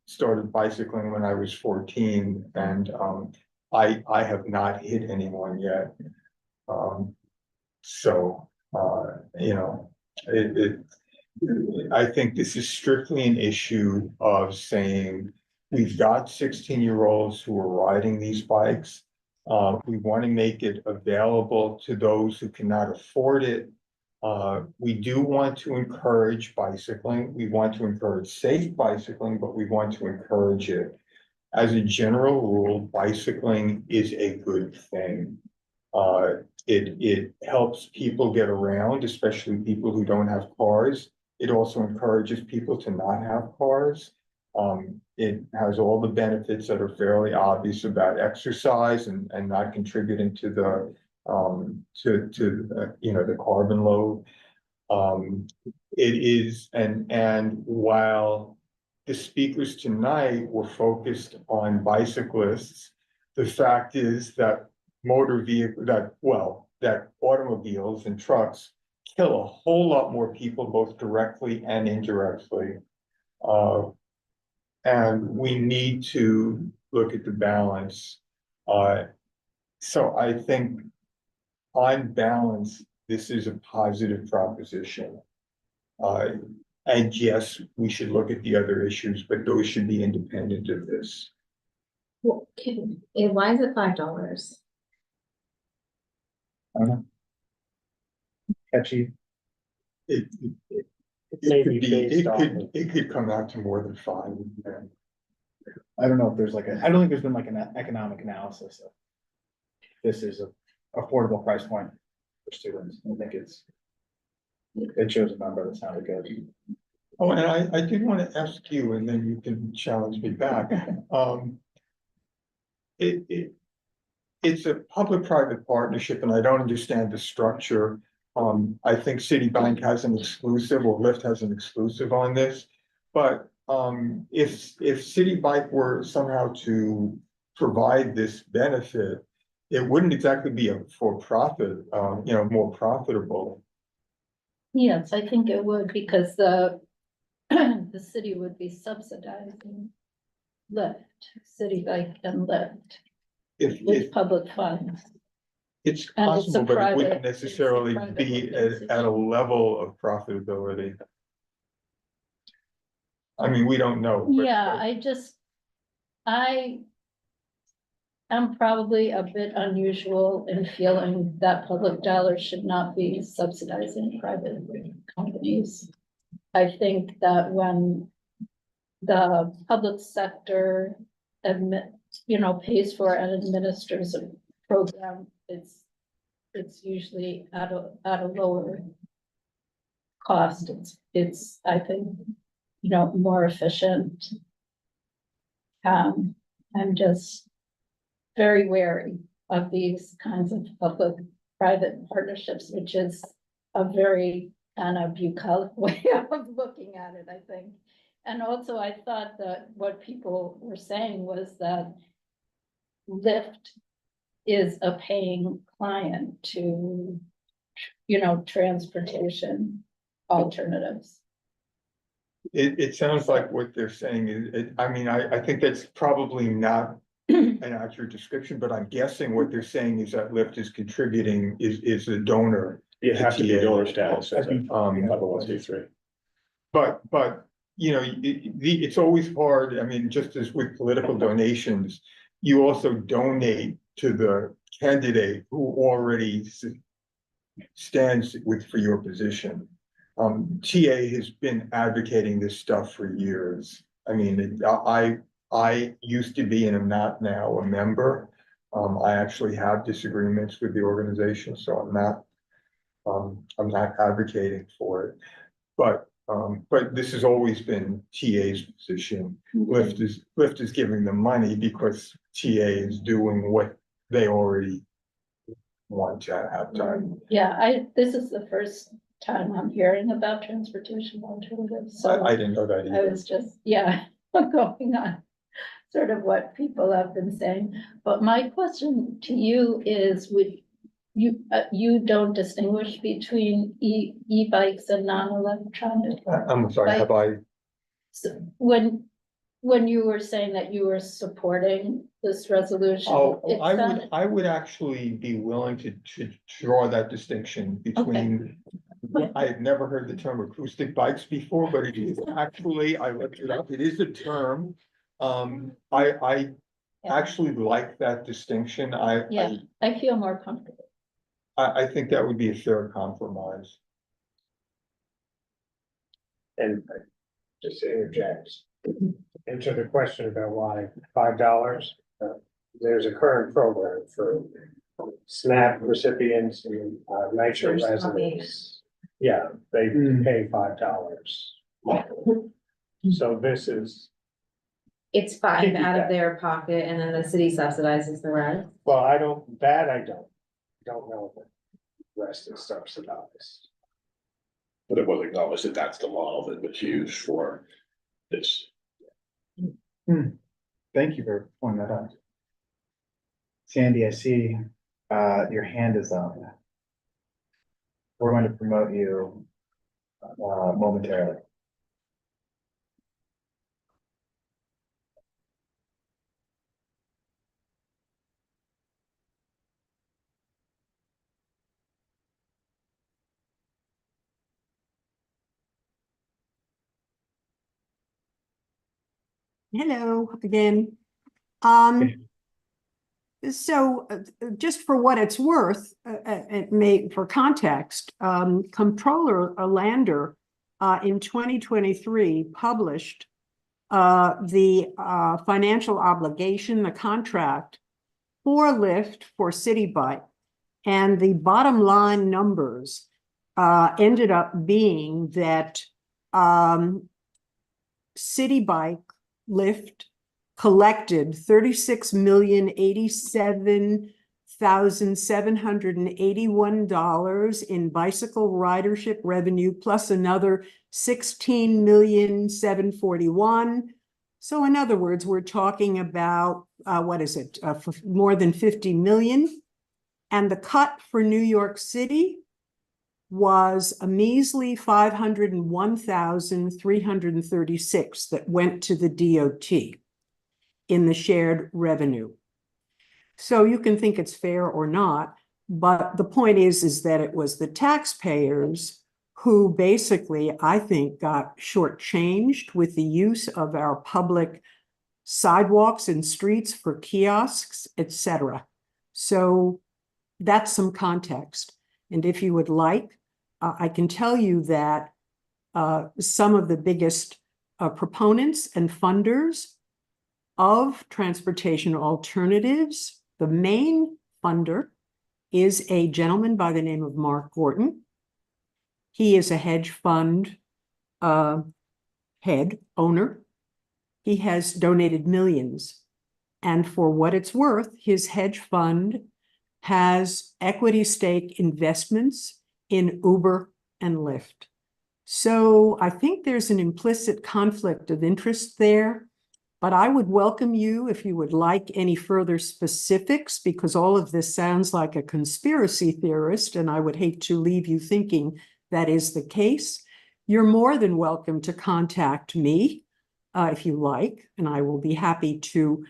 Speaker 7: started bicycling when I was 14, and I have not hit anyone yet. You know, I think this is strictly an issue of saying we've got 16-year-olds who are riding these bikes. We want to make it available to those who cannot afford it. We do want to encourage bicycling. We want to encourage safe bicycling, but we want to encourage it. As a general rule, bicycling is a good thing. It helps people get around, especially people who don't have cars. It also encourages people to not have cars. It has all the benefits that are fairly obvious about exercise and not contributing to the the carbon load. It is, and while the speakers tonight were focused on bicyclists, the fact is that that automobiles and trucks kill a whole lot more people, both directly and indirectly. And we need to look at the balance. So I think on balance, this is a positive proposition. And yes, we should look at the other issues, but those should be independent of this.
Speaker 8: Well, why is it $5?
Speaker 2: I don't know. Catchy.
Speaker 7: It could come out to more than 5.
Speaker 2: I don't know if there's I don't think there's been like an economic analysis of this is a affordable price point for students. I think it shows a number that sounded good.
Speaker 7: Oh, and I did want to ask you, and then you can challenge me back. It's a public-private partnership, and I don't understand the structure. I think Citibank has an exclusive, or Lyft has an exclusive on this. But if Citibank were somehow to provide this benefit, it wouldn't exactly be a for-profit, more profitable.
Speaker 3: Yes, I think it would, because the the city would be subsidizing Lyft, Citibank and Lyft with public funds.
Speaker 7: It's
Speaker 3: And it's a
Speaker 7: possible, but it
Speaker 3: private-
Speaker 7: wouldn't
Speaker 3: it's a
Speaker 7: necessarily
Speaker 3: private
Speaker 7: be
Speaker 3: organization.
Speaker 7: at a level of profitability. I mean, we don't know. but-
Speaker 3: Yeah, I am probably a bit unusual in feeling that public dollars should not be subsidizing private companies. I think that when the public sector pays for and administers a program, it's usually at a lower cost. It's I think, more efficient. I'm just very wary of these kinds of public-private partnerships, which is a very kind of bucolic way of looking at it, I think. And also, I thought that what people were saying was that Lyft is a paying client to, transportation alternatives.
Speaker 7: It sounds like what they're saying is, I think that's probably not an accurate description, but I'm guessing what they're saying is that Lyft is contributing, is a donor.
Speaker 14: You have to be
Speaker 7: TA.
Speaker 14: donor status as a 501c3.
Speaker 7: But, it's always hard, just as with political donations, you also donate to the candidate who already stands for your position. TA has been advocating this stuff for years. I used to be and am not now a member. I actually have disagreements with the organization, so I'm not advocating for it. But this has always been TA's position. Lyft is giving them money because TA is doing what they already want to have done.
Speaker 3: Yeah, this is the first time I'm hearing about transportation alternatives, so.
Speaker 7: I didn't know that
Speaker 3: I
Speaker 7: either.
Speaker 3: was just, going on sort of what people have been saying. But my question to you is, you don't distinguish between e-bikes and non-electronic?
Speaker 7: I'm sorry, have I?
Speaker 3: So when you were saying that you were supporting this resolution.
Speaker 7: Oh,
Speaker 3: it sounded-
Speaker 7: I would actually be willing to draw that distinction between. I had never heard the term acoustic bikes before, but it is actually, I looked it up, it is a term. I actually like that distinction.
Speaker 3: I feel more comfortable.
Speaker 7: I think that would be a fair compromise.
Speaker 4: And just to interject, answer the question about why $5. There's a current program for SNAP recipients and NYCHA residents. Yeah, they pay $5. So this is,
Speaker 8: It's $5 out
Speaker 4: Piggyback.
Speaker 8: of their pocket and then the city subsidizes the rest.
Speaker 4: well, I don't know if the rest is subsidized.
Speaker 14: But it was acknowledged that that's the model that was used for this.
Speaker 2: Thank you for pointing that out. Sandy, I see your hand is up. We're going to promote you momentarily.
Speaker 15: Hello again. So just for what it's worth, for context, Comptroller Lander in 2023 published the financial obligation, the contract for Lyft for City Bike. And the bottom line numbers ended up being that City Bike Lyft collected $36,087,781 in bicycle ridership revenue, plus another $16,741,000. So in other words, we're talking about, more than 50 million. And the cut for New York City was a measly 501,336 that went to the DOT in the shared revenue. So you can think it's fair or not, but the point is that it was the taxpayers who basically, I think, got shortchanged with the use of our public sidewalks and streets for kiosks, etc. So that's some context. And if you would like, I can tell you that some of the biggest proponents and funders of transportation alternatives, the main funder is a gentleman by the name of Mark Gorton. He is a hedge fund head owner. He has donated millions. And for what it's worth, his hedge fund has equity stake investments in Uber and Lyft. So I think there's an implicit conflict of interest there, but I would welcome you if you would like any further specifics, because all of this sounds like a conspiracy theorist, and I would hate to leave you thinking that is the case. You're more than welcome to contact me if you like, and I will be happy to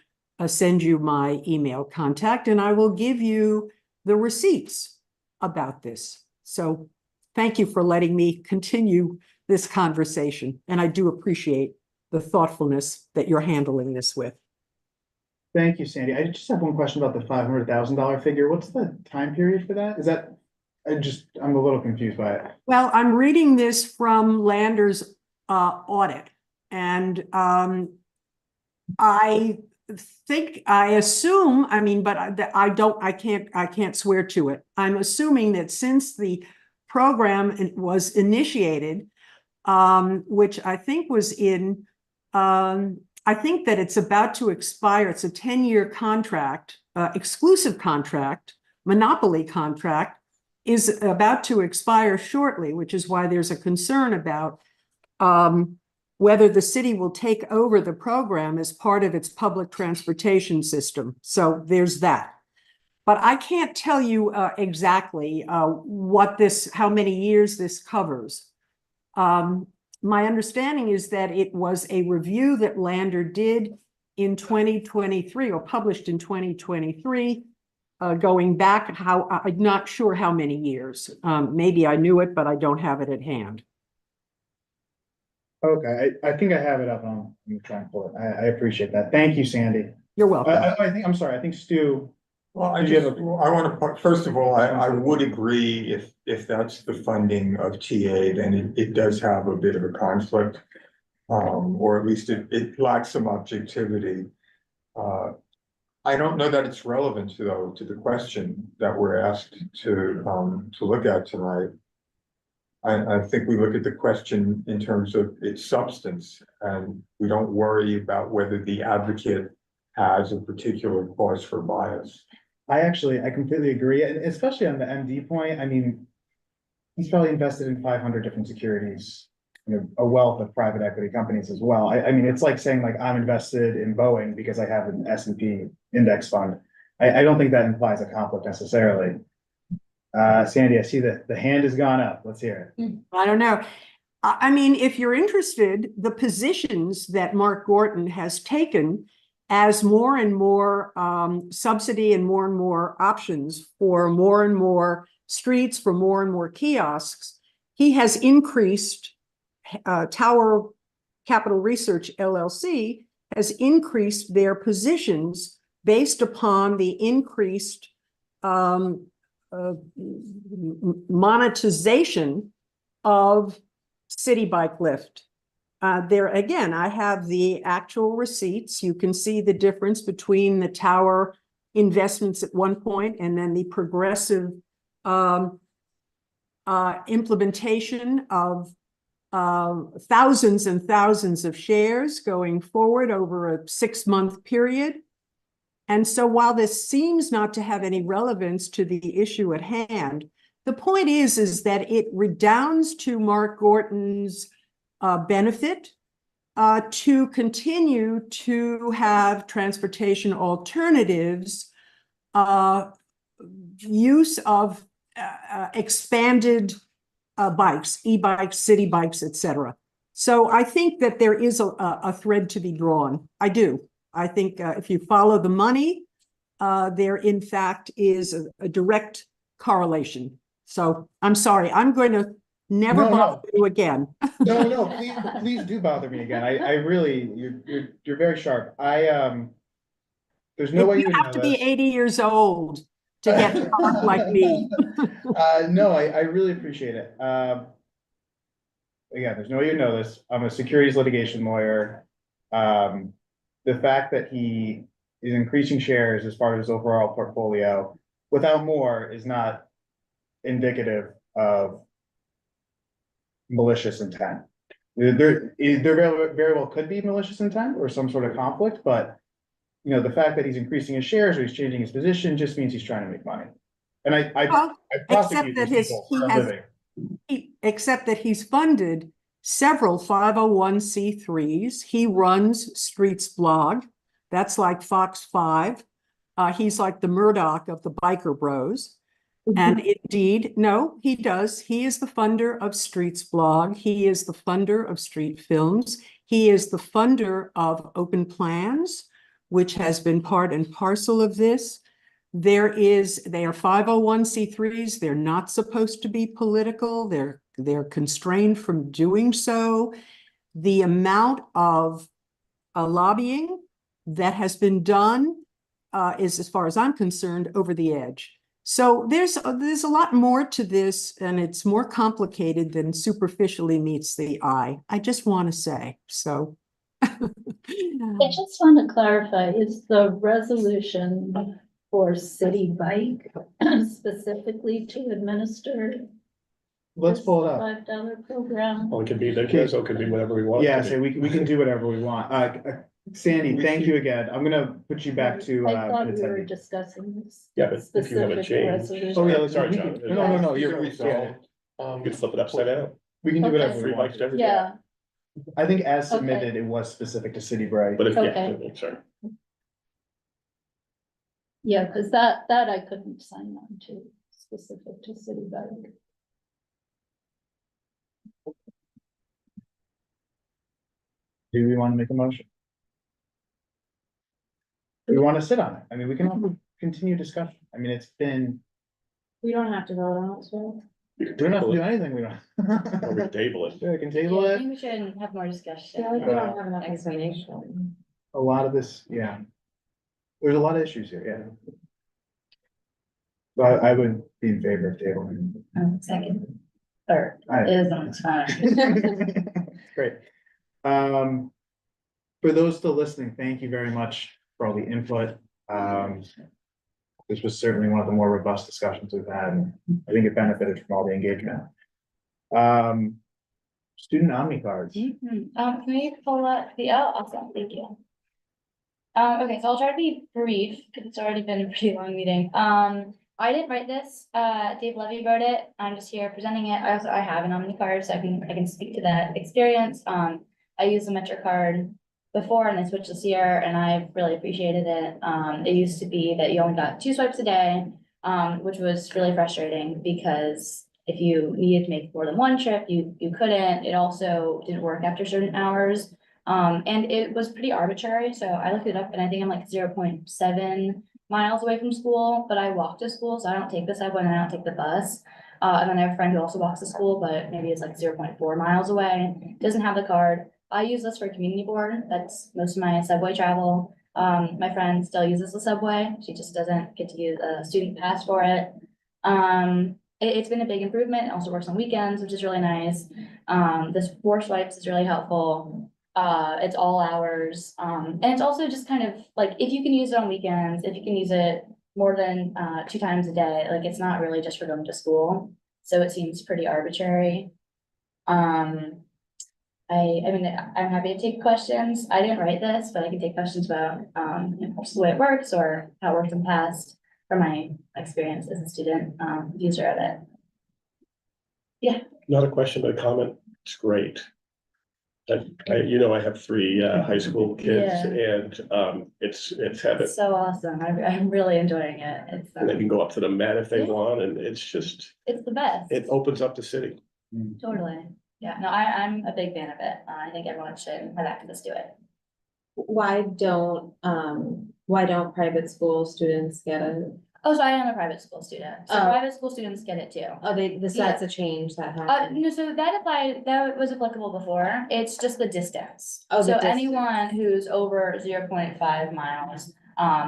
Speaker 15: send you my email contact, and I will give you the receipts about this. So thank you for letting me continue this conversation, and I do appreciate the thoughtfulness that you're handling this with.
Speaker 2: Thank you, Sandy. I just have one question about the $500,000 figure. What's the time period for that? Is that, I'm a little confused by it.
Speaker 15: Well, I'm reading this from Lander's audit, and I assume, but I can't swear to it. I'm assuming that since the program was initiated, which I think was in, I think that it's about to expire. It's a 10-year contract, exclusive contract, monopoly contract, is about to expire shortly, which is why there's a concern about whether the city will take over the program as part of its public transportation system. So there's that. But I can't tell you exactly how many years this covers. My understanding is that it was a review that Lander did in 2023 or published in 2023, going back I'm not sure how many years. Maybe I knew it, but I don't have it at hand.
Speaker 2: Okay, I think I have it up on, let me try and pull it. I appreciate that. Thank you, Sandy.
Speaker 15: You're welcome.
Speaker 2: I'm sorry, I think Stu.
Speaker 7: Well, I want to, first of all, I would agree if that's the funding of TA, then it does have a bit of a conflict. Or at least it lacks some objectivity. I don't know that it's relevant though to the question that we're asked to look at tonight. I think we look at the question in terms of its substance, and we don't worry about whether the advocate has a particular cause for bias.
Speaker 2: I completely agree, and especially on the MD point. I mean, he's probably invested in 500 different securities, a wealth of private equity companies as well. I mean, it's like saying I'm invested in Boeing because I have an S&P index fund. I don't think that implies a conflict necessarily. Sandy, I see that the hand has gone up. Let's hear it.
Speaker 15: I don't know. I mean, if you're interested, the positions that Mark Gorton has taken as more and more subsidy and more options for more and more streets, for more and more kiosks, he has increased Tower Capital Research LLC has increased their positions based upon the increased monetization of City Bike Lyft. There again, I have the actual receipts. You can see the difference between the Tower investments at one point, and then the progressive implementation of thousands and thousands of shares going forward over a 6-month period. And so while this seems not to have any relevance to the issue at hand, the point is that it redounds to Mark Gorton's benefit to continue to have transportation alternatives, use of expanded bikes, e-bikes, city bikes, etc. So I think that there is a thread to be drawn. I do. I think if you follow the money, there in fact is a direct correlation. So I'm sorry, I'm going to never bother you again.
Speaker 2: No, please do bother me again. I really, you're very sharp. There's no way
Speaker 15: You
Speaker 2: you
Speaker 15: have to be 80 years old to get sharp like me.
Speaker 2: No, I really appreciate it. Again, there's no way you know this. I'm a securities litigation lawyer. The fact that he is increasing shares as part of his overall portfolio without more is not indicative of malicious intent. There very well could be malicious intent or some sort of conflict, but you know, the fact that he's increasing his shares or he's changing his position just means he's trying to make money. And I prosecute these people for a living.
Speaker 15: Except that he's funded several 501c3s. He runs Streets Blog. That's like Fox 5. He's like the Murdoch of the biker bros. And indeed, no, he does. He is the funder of Streets Blog. He is the funder of Street Films. He is the funder of Open Plans, which has been part and parcel of this. They are 501c3s. They're not supposed to be political. They're constrained from doing so. The amount of lobbying that has been done is, as far as I'm concerned, over the edge. So there's a lot more to this, and it's more complicated than superficially meets the eye. I just want to say so.
Speaker 3: I just want to clarify, is the resolution for City Bike specifically to administer
Speaker 2: Let's pull it up.
Speaker 3: $5 program?
Speaker 14: Well, it could be this, or it could be whatever we want.
Speaker 2: Yeah, so we can do whatever we want. Sandy, thank you again. I'm gonna put you back to.
Speaker 3: I thought we were discussing this.
Speaker 14: Yeah, but if you have a
Speaker 3: specific
Speaker 14: change.
Speaker 3: resolution.
Speaker 2: Oh, yeah,
Speaker 14: Sorry, John.
Speaker 2: No, you're
Speaker 14: resolved. You could flip it upside down.
Speaker 2: We can do whatever we
Speaker 14: Free
Speaker 2: want.
Speaker 14: bikes to everybody.
Speaker 3: Yeah,
Speaker 2: I think as
Speaker 3: Okay.
Speaker 2: submitted, it was specific to City Bright.
Speaker 14: But if,
Speaker 3: Okay.
Speaker 14: yeah, sorry.
Speaker 3: yeah, because that I couldn't sign on to, specific to City Bike.
Speaker 2: Do we want to make a motion? Do we want to sit on it? I mean, we can continue discussion. I mean, it's been,
Speaker 1: We don't have to vote on it, so.
Speaker 2: we don't have to do anything. We don't.
Speaker 14: Or we table it.
Speaker 2: Yeah, we can table
Speaker 1: I
Speaker 2: it.
Speaker 1: think we should have more discussion.
Speaker 2: we don't
Speaker 1: have enough explanation.
Speaker 2: A lot of this, yeah. There's a lot of issues here, yeah. So I would be in favor of tabling.
Speaker 1: Second, third,
Speaker 2: Alright.
Speaker 1: is on time.
Speaker 2: Great. For those still listening, thank you very much for all the input. This was certainly one of the more robust discussions we've had. I think it benefited from all the engagement. Student Omni cards.
Speaker 1: Can we pull up the, oh, awesome, thank you. Okay, so I'll try to be brief, because it's already been a pretty long meeting. I didn't write this, Dave Levy wrote it, I'm just here presenting it. I have an Omni card, so I can speak to that experience. I used the Metro card before and I switched this year, and I've really appreciated it. It used to be that you only got 2 swipes a day, which was really frustrating, because if you needed to make more than one trip, you couldn't. It also didn't work after certain hours. And it was pretty arbitrary, so I looked it up and I think I'm like 0.7 miles away from school, but I walk to school, so I don't take the subway and I don't take the bus. And then I have a friend who also walks to school, but maybe it's like 0.4 miles away, doesn't have the card. I use this for community board, that's most of my subway travel. My friend still uses the subway, she just doesn't get to use a student pass for it. It's been a big improvement, it also works on weekends, which is really nice. This 4 swipes is really helpful. It's all hours, and it's also just kind of like, if you can use it on weekends, if you can use it more than, 2 times a day, like, it's not really just for going to school. So it seems pretty arbitrary. I mean, I'm happy to take questions. I didn't write this, but I can take questions about, the way it works or how it worked in the past from my experience as a student, user of it. Yeah.
Speaker 14: Not a question, but a comment. It's great. I have 3 high school kids and it's heaven.
Speaker 1: It's so awesome. I'm really enjoying it. It's,
Speaker 14: And they can go up to the Met if they want, and it's just,
Speaker 1: it's the best.
Speaker 14: it opens up the city.
Speaker 1: Totally. Yeah, no, I'm a big fan of it. I think everyone should have access to it.
Speaker 8: Why don't private school students get it?
Speaker 1: Oh, so I am a private school student. So
Speaker 8: Oh.
Speaker 1: private school students get it too.
Speaker 8: Oh, that's a change that happened.
Speaker 1: No, so that was applicable before. It's just the distance.
Speaker 8: Oh, the
Speaker 1: So
Speaker 8: distance.
Speaker 1: anyone who's over 0.5 miles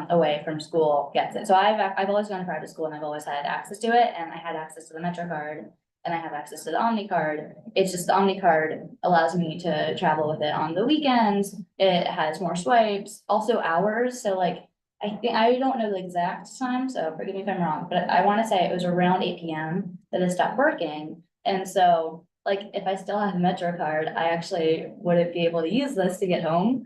Speaker 1: away from school gets it. So I've always gone to private school and I've always had access to it, and I had access to the MetroCard and I have access to the OmniCard. It's just the OmniCard allows me to travel with it on the weekends. It has more swipes, also hours. So like, I don't know the exact time, so forgive me if I'm wrong, but I want to say it was around 8 p.m. that it stopped working. And so, like, if I still have a MetroCard, I actually wouldn't be able to use this to get home.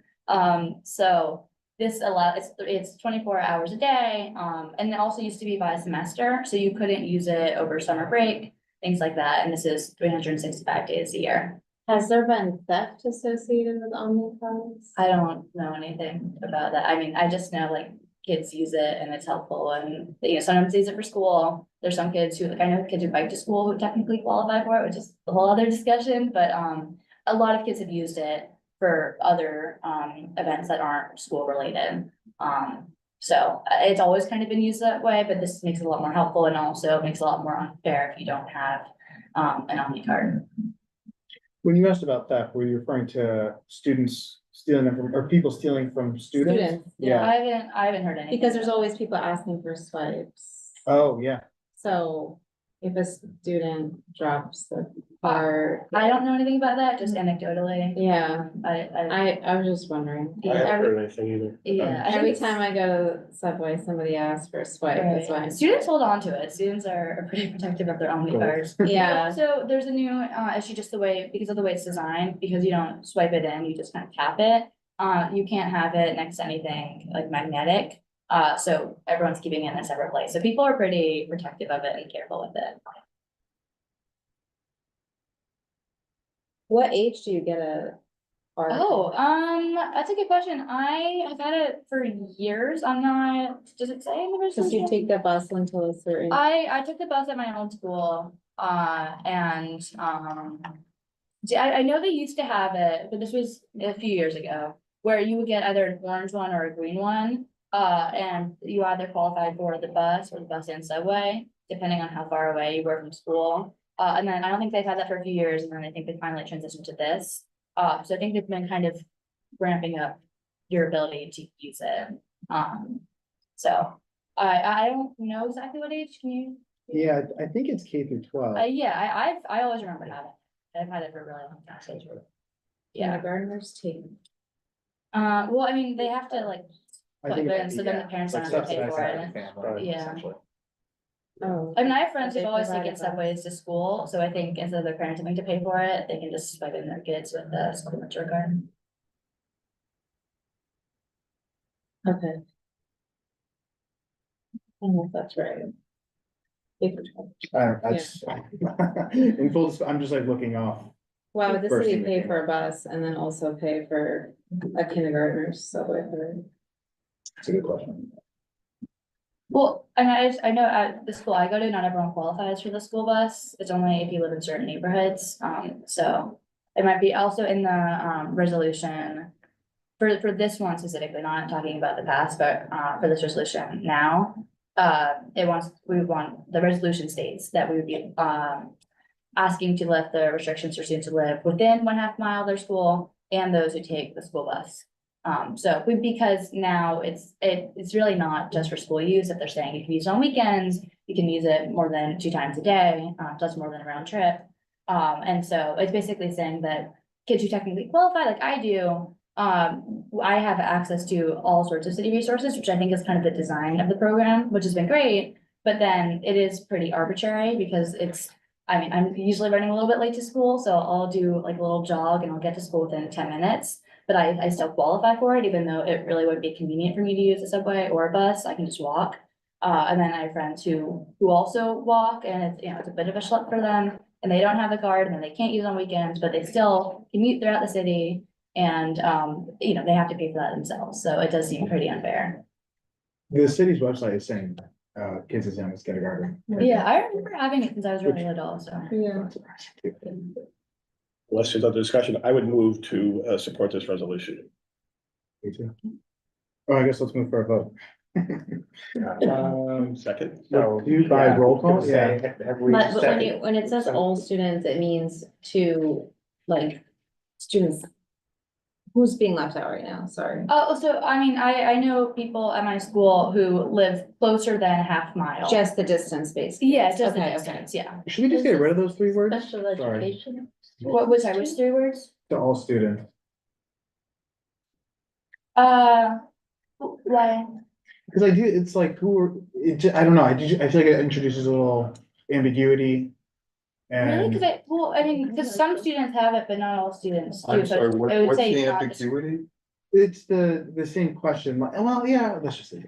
Speaker 1: So this it's 24 hours a day. And it also used to be by semester, so you couldn't use it over summer break, things like that. And this is 365 days a year.
Speaker 8: Has there been theft associated with OmniCards?
Speaker 1: I don't know anything about that. I mean, I just know like kids use it and it's helpful, and sometimes they use it for school. There's some kids who, like, I know kids who bike to school who technically qualify for it, which is a whole other discussion, but a lot of kids have used it for other events that aren't school related. So it's always kind of been used that way, but this makes it a lot more helpful and also makes it a lot more unfair if you don't have an OmniCard.
Speaker 2: When you asked about theft, were you referring to students stealing them from, or people stealing from students?
Speaker 1: Yeah, I haven't heard anything.
Speaker 8: Because there's always people asking for swipes.
Speaker 2: Oh, yeah.
Speaker 8: So if a student drops the card.
Speaker 1: I don't know anything about that, just anecdotally.
Speaker 8: Yeah,
Speaker 1: I
Speaker 8: was just wondering.
Speaker 14: I haven't heard anything either.
Speaker 1: Yeah, I think
Speaker 8: Every
Speaker 1: it's-
Speaker 8: time I go to Subway, somebody asks for a swipe, that's why.
Speaker 1: Students hold on to it. Students are pretty protective of their OmniCards.
Speaker 8: Yeah.
Speaker 1: So there's a new issue just because of the way it's designed, because you don't swipe it in, you just kind of tap it. You can't have it next to anything like magnetic. So everyone's keeping it in a separate place. So people are pretty protective of it and careful with it.
Speaker 8: What age do you get a card?
Speaker 1: Oh, that's a good question. I have had it for years. I'm not, does it say in the
Speaker 8: Cause you
Speaker 1: resolution?
Speaker 8: take the bus until a certain.
Speaker 1: I took the bus at my old school, I know they used to have it, but this was a few years ago, where you would get either an orange one or a green one. And you either qualified for the bus or the bus and subway, depending on how far away you were from school. And then I don't think they've had that for a few years, and then I think they finally transitioned to this. So I think they've been kind of ramping up your ability to use it. So I don't know exactly what age. Can you?
Speaker 2: Yeah, I think it's K through 12.
Speaker 1: Yeah, I always remember having it. I've had it for a really long time. So yeah.
Speaker 8: Kindergartners take.
Speaker 1: Well, I mean, they have to like.
Speaker 2: I think
Speaker 1: But so then the parents don't have to pay for it. Yeah.
Speaker 8: Oh.
Speaker 1: I mean, I have friends
Speaker 8: They
Speaker 1: who've always
Speaker 8: provide
Speaker 1: taken
Speaker 8: a bus.
Speaker 1: subways to school, so I think instead of their parents having to pay for it, they can just swipe in their kids with the school MetroCard.
Speaker 8: Okay. I don't know if that's right.
Speaker 2: In full, I'm just like looking off.
Speaker 8: Why would the
Speaker 2: First
Speaker 8: city
Speaker 2: thing
Speaker 8: pay for a bus and then also pay for a kindergartner's subway fare?
Speaker 2: It's a good question.
Speaker 1: Well, and I know at the school I go to, not everyone qualifies for the school bus. It's only if you live in certain neighborhoods. So it might be also in the resolution for this one specifically, not talking about the past, but for this resolution now. The resolution states that we would be asking to lift the restrictions for students to live within 1/2 mile of their school and those who take the school bus. Because now it's really not just for school use. If they're saying you can use it on weekends, you can use it more than 2 times a day, plus more than a round trip. And so it's basically saying that kids who technically qualify, like I do, I have access to all sorts of city resources, which I think is kind of the design of the program, which has been great. But then it is pretty arbitrary because I mean, I'm usually running a little bit late to school, so I'll do like a little jog and I'll get to school within 10 minutes. But I still qualify for it, even though it really would be convenient for me to use a subway or a bus. I can just walk. And then I have friends who also walk, and it's, it's a bit of a schlep for them, and they don't have a card, and then they can't use it on weekends, but they still commute throughout the city. And, they have to pay for that themselves, so it does seem pretty unfair.
Speaker 2: The city's website is saying, kids as young as kindergarten.
Speaker 1: Yeah, I remember having it since I was really little, so.
Speaker 8: Yeah.
Speaker 14: Unless there's other discussion, I would move to support this resolution.
Speaker 2: Me too. Oh, I guess let's move for a vote.
Speaker 14: Second.
Speaker 2: So, you by roll call? Yeah.
Speaker 4: Have we
Speaker 8: But
Speaker 4: seconded?
Speaker 8: when it says all students, it means to, like, students. Who's being left out right now? Sorry.
Speaker 1: Oh, so I mean, I know people at my school who live closer than a half mile.
Speaker 8: Just the distance basically.
Speaker 1: Yeah, just the
Speaker 8: Okay, okay.
Speaker 1: distance, yeah.
Speaker 2: Should we just get rid of those 3 words?
Speaker 3: Special
Speaker 2: Sorry.
Speaker 3: education.
Speaker 1: What was I, which 3 words?
Speaker 2: To all students.
Speaker 1: Why?
Speaker 2: Because it's like, I don't know, I feel like it introduces a little ambiguity.
Speaker 1: Really?
Speaker 2: And
Speaker 1: Because some students have it, but not all students do.
Speaker 7: I'm
Speaker 1: So
Speaker 7: sorry,
Speaker 1: I would
Speaker 7: what's
Speaker 1: say
Speaker 7: the
Speaker 1: not just-
Speaker 7: ambiguity?
Speaker 2: it's the same question, well, yeah, let's just say.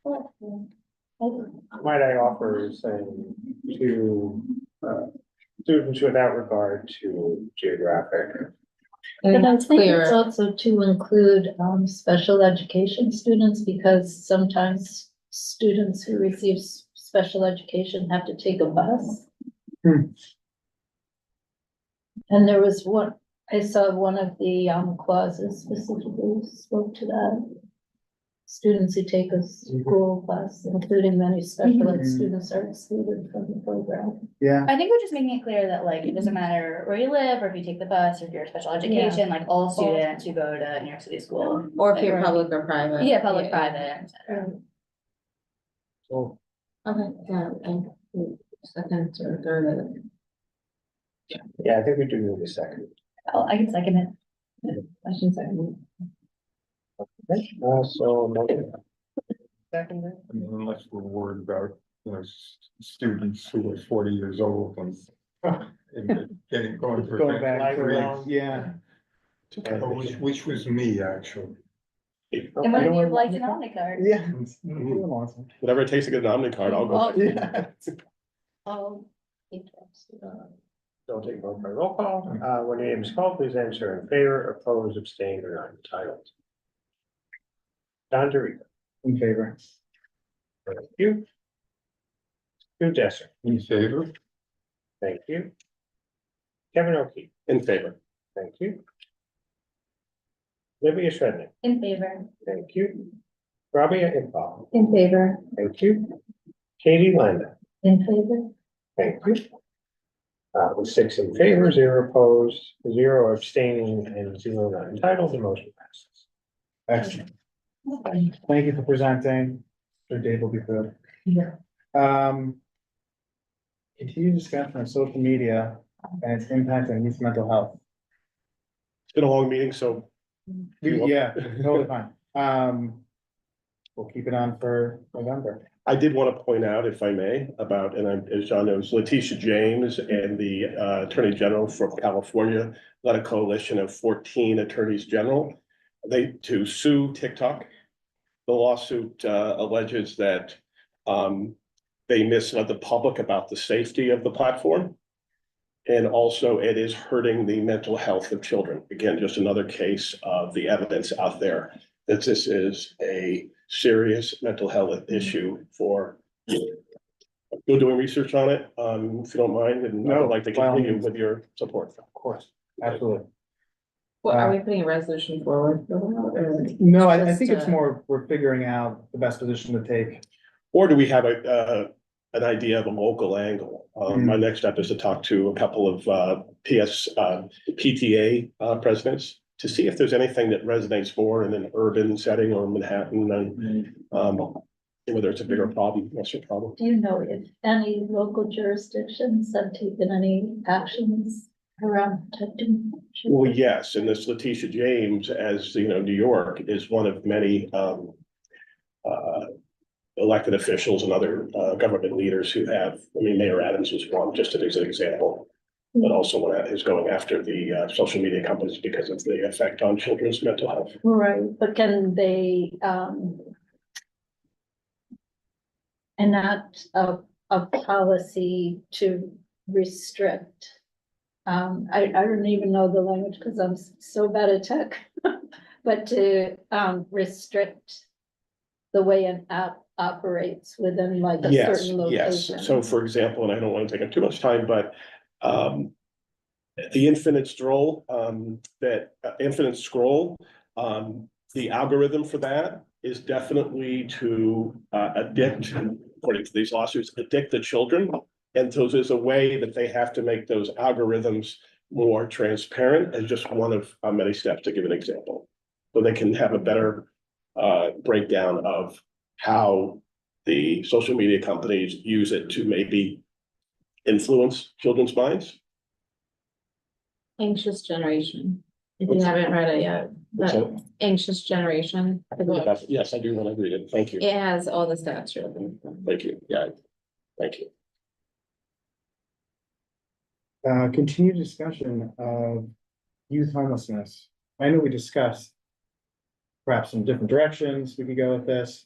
Speaker 4: Might I offer saying to students without regard to geographic?
Speaker 3: But I think it's
Speaker 8: Clear.
Speaker 3: also to include special education students, because sometimes students who receive special education have to take a bus. And there was I saw one of the clauses specifically spoke to that. Students who take a school bus, including many special ed students, are excluded from the program.
Speaker 2: Yeah.
Speaker 1: I think we're just making it clear that like, it doesn't matter where you live, or if you take the bus, or if you're a special education, like all students who go to New York City school.
Speaker 8: Or if you're
Speaker 1: Like,
Speaker 8: public or private.
Speaker 1: Yeah, public, private, et cetera.
Speaker 4: So
Speaker 8: Okay, yeah, and second or third.
Speaker 4: yeah, I think we do need a second.
Speaker 1: I can second it.
Speaker 8: I should second.
Speaker 4: Okay, so motion. Second.
Speaker 7: I mean, unless we're worried about, students who are 40 years old and going for.
Speaker 2: Going back
Speaker 7: back
Speaker 2: to, yeah.
Speaker 7: Which was me, actually.
Speaker 1: And what do you like an Omni card?
Speaker 2: Yeah.
Speaker 14: Whatever it takes to get an Omni card, I'll go.
Speaker 2: Yeah.
Speaker 4: Don't take vote by roll call. When your name is called, please answer in favor, opposed, abstained, or not entitled. Don DeRico.
Speaker 2: In favor.
Speaker 4: Thank you. Stu Desser.
Speaker 7: In favor?
Speaker 4: Thank you. Kevin O'Keefe.
Speaker 14: In favor.
Speaker 4: Thank you. Olivia Shrednick.
Speaker 1: In favor.
Speaker 4: Thank you. Rabia Iqbal.
Speaker 1: In favor.
Speaker 4: Thank you. Katie Landa.
Speaker 3: In favor?
Speaker 4: Thank you. With 6 in favor, 0 opposed, 0 abstaining, and 0 not entitled, the motion passes.
Speaker 2: Excellent. Thank you for presenting. Sure Dave will be good.
Speaker 3: Yeah.
Speaker 2: Continue discussion on social media and its impact on youth mental health.
Speaker 14: It's been a long meeting, so.
Speaker 2: Yeah, totally fine. We'll keep it on for November.
Speaker 14: I did want to point out, if I may, about, and as John knows, Letitia James and the Attorney General for California led a coalition of 14 attorneys general. To sue TikTok. The lawsuit alleges that they misled the public about the safety of the platform. And also it is hurting the mental health of children. Again, just another case of the evidence out there that this is a serious mental health issue for you. You're doing research on it, if you don't mind, and I would like to
Speaker 2: by all
Speaker 14: continue
Speaker 2: means.
Speaker 14: with your support.
Speaker 2: Of course, absolutely.
Speaker 8: Well, are we putting a resolution forward?
Speaker 2: No, I think it's more, we're figuring out the best position to take.
Speaker 14: Or do we have an idea of a local angle? My next step is to talk to a couple of PTA presidents to see if there's anything that resonates more in an urban setting or Manhattan, and whether it's a bigger problem, lesser problem.
Speaker 3: Do you know if any local jurisdictions have taken any actions around protecting
Speaker 14: Well, yes, and this Letitia James, as you know, New York is one of many elected officials and other government leaders who have, I mean, Mayor Adams was one, just as an example. But also one that is going after the social media companies because of the effect on children's mental health.
Speaker 3: Right, but can they enact a policy to restrict? I don't even know the language because I'm so bad at tech, but to restrict the way an app operates within like a
Speaker 14: Yes,
Speaker 3: certain location.
Speaker 14: yes. So for example, and I don't want to take up too much time, but the Infinite Scroll, the algorithm for that is definitely to addict, according to these lawsuits, addict the children. And so there's a way that they have to make those algorithms more transparent as just one of many steps, to give an example. So they can have a better breakdown of how the social media companies use it to maybe influence children's minds.
Speaker 8: Anxious Generation, if you haven't read it yet,
Speaker 14: What's
Speaker 8: but Anxious Generation. the book.
Speaker 14: Yes, I do want to read it. Thank you.
Speaker 8: It has all the stats written.
Speaker 14: Thank you. Yeah, thank you.
Speaker 2: Continued discussion of youth homelessness. I know we discussed perhaps some different directions we could go with this.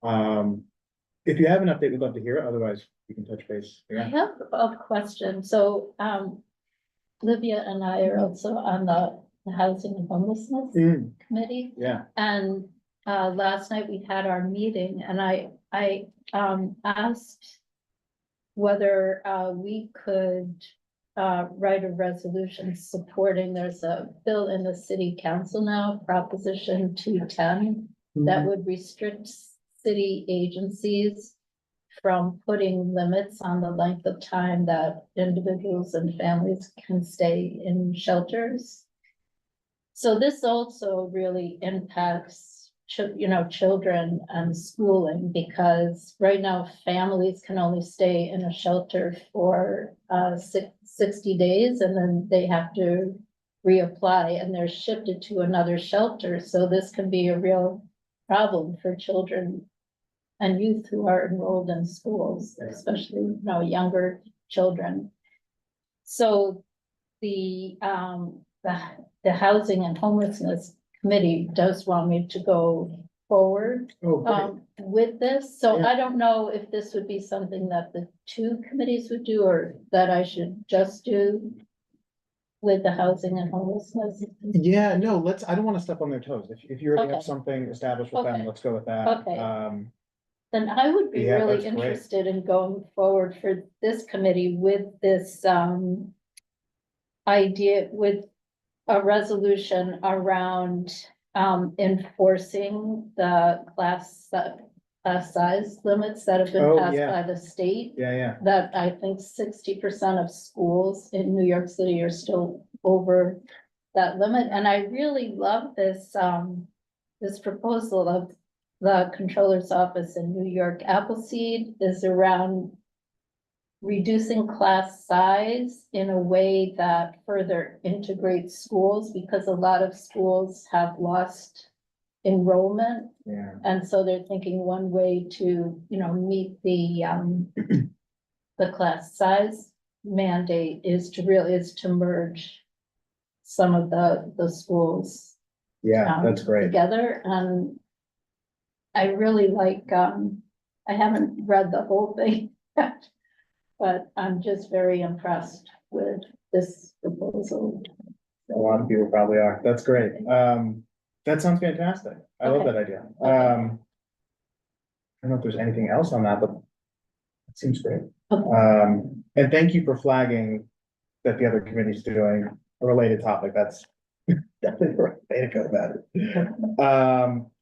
Speaker 2: If you have an update, we'd love to hear it. Otherwise, we can touch base.
Speaker 3: I
Speaker 2: Yeah.
Speaker 3: have a question. So, Livia and I are also on the Housing and Homelessness Committee.
Speaker 2: Yeah.
Speaker 3: And, last night we had our meeting and I asked whether, we could, write a resolution supporting, there's a bill in the city council now, Proposition 210, that would restrict city agencies from putting limits on the length of time that individuals and families can stay in shelters. So this also really impacts, children and schooling, because right now families can only stay in a shelter for 60 days and then they have to reapply and they're shifted to another shelter. So this can be a real problem for children and youth who are enrolled in schools, especially, younger children. So the Housing and Homelessness Committee does want me to go forward with this. So I don't know if this would be something that the two committees would do or that I should just do with the Housing and Homelessness.
Speaker 2: Yeah, no, I don't want to step on their toes. If you already have
Speaker 3: Okay.
Speaker 2: something established with them,
Speaker 3: Okay.
Speaker 2: let's go with that.
Speaker 3: Okay. Then I would be
Speaker 2: Yeah,
Speaker 3: really
Speaker 2: that's great.
Speaker 3: interested in going forward for this committee with this idea, with a resolution around enforcing the class size limits that have been
Speaker 2: Oh,
Speaker 3: passed
Speaker 2: yeah.
Speaker 3: by the state.
Speaker 2: Yeah.
Speaker 3: That I think 60% of schools in New York City are still over that limit. And I really love this this proposal of the controller's office in New York. Appleseed is around reducing class size in a way that further integrates schools, because a lot of schools have lost enrollment.
Speaker 2: Yeah.
Speaker 3: And so they're thinking one way to, meet the class size mandate is to merge some of the schools.
Speaker 2: Yeah, that's great.
Speaker 3: Together, and I really like, I haven't read the whole thing yet, but I'm just very impressed with this proposal.
Speaker 2: A lot of people probably are. That's great. That sounds fantastic. I love
Speaker 3: Okay.
Speaker 2: that idea. I don't know if there's anything else on that, but it seems great. And thank you for flagging that the other committee's doing a related topic. That's definitely the right way to go about it.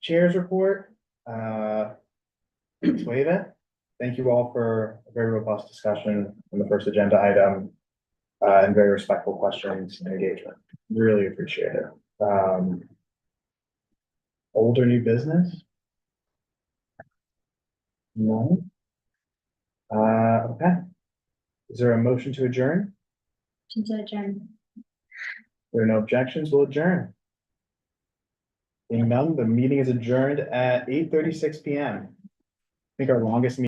Speaker 2: Chair's report. Let's waive it. Thank you all for a very robust discussion on the first agenda item. And very respectful questions and engagement. Really appreciate it. Old or new business? No. Okay. Is there a motion to adjourn?
Speaker 1: To adjourn.
Speaker 2: There are no objections, we'll adjourn. Being none, the meeting is adjourned at 8:36 PM. I think our longest meeting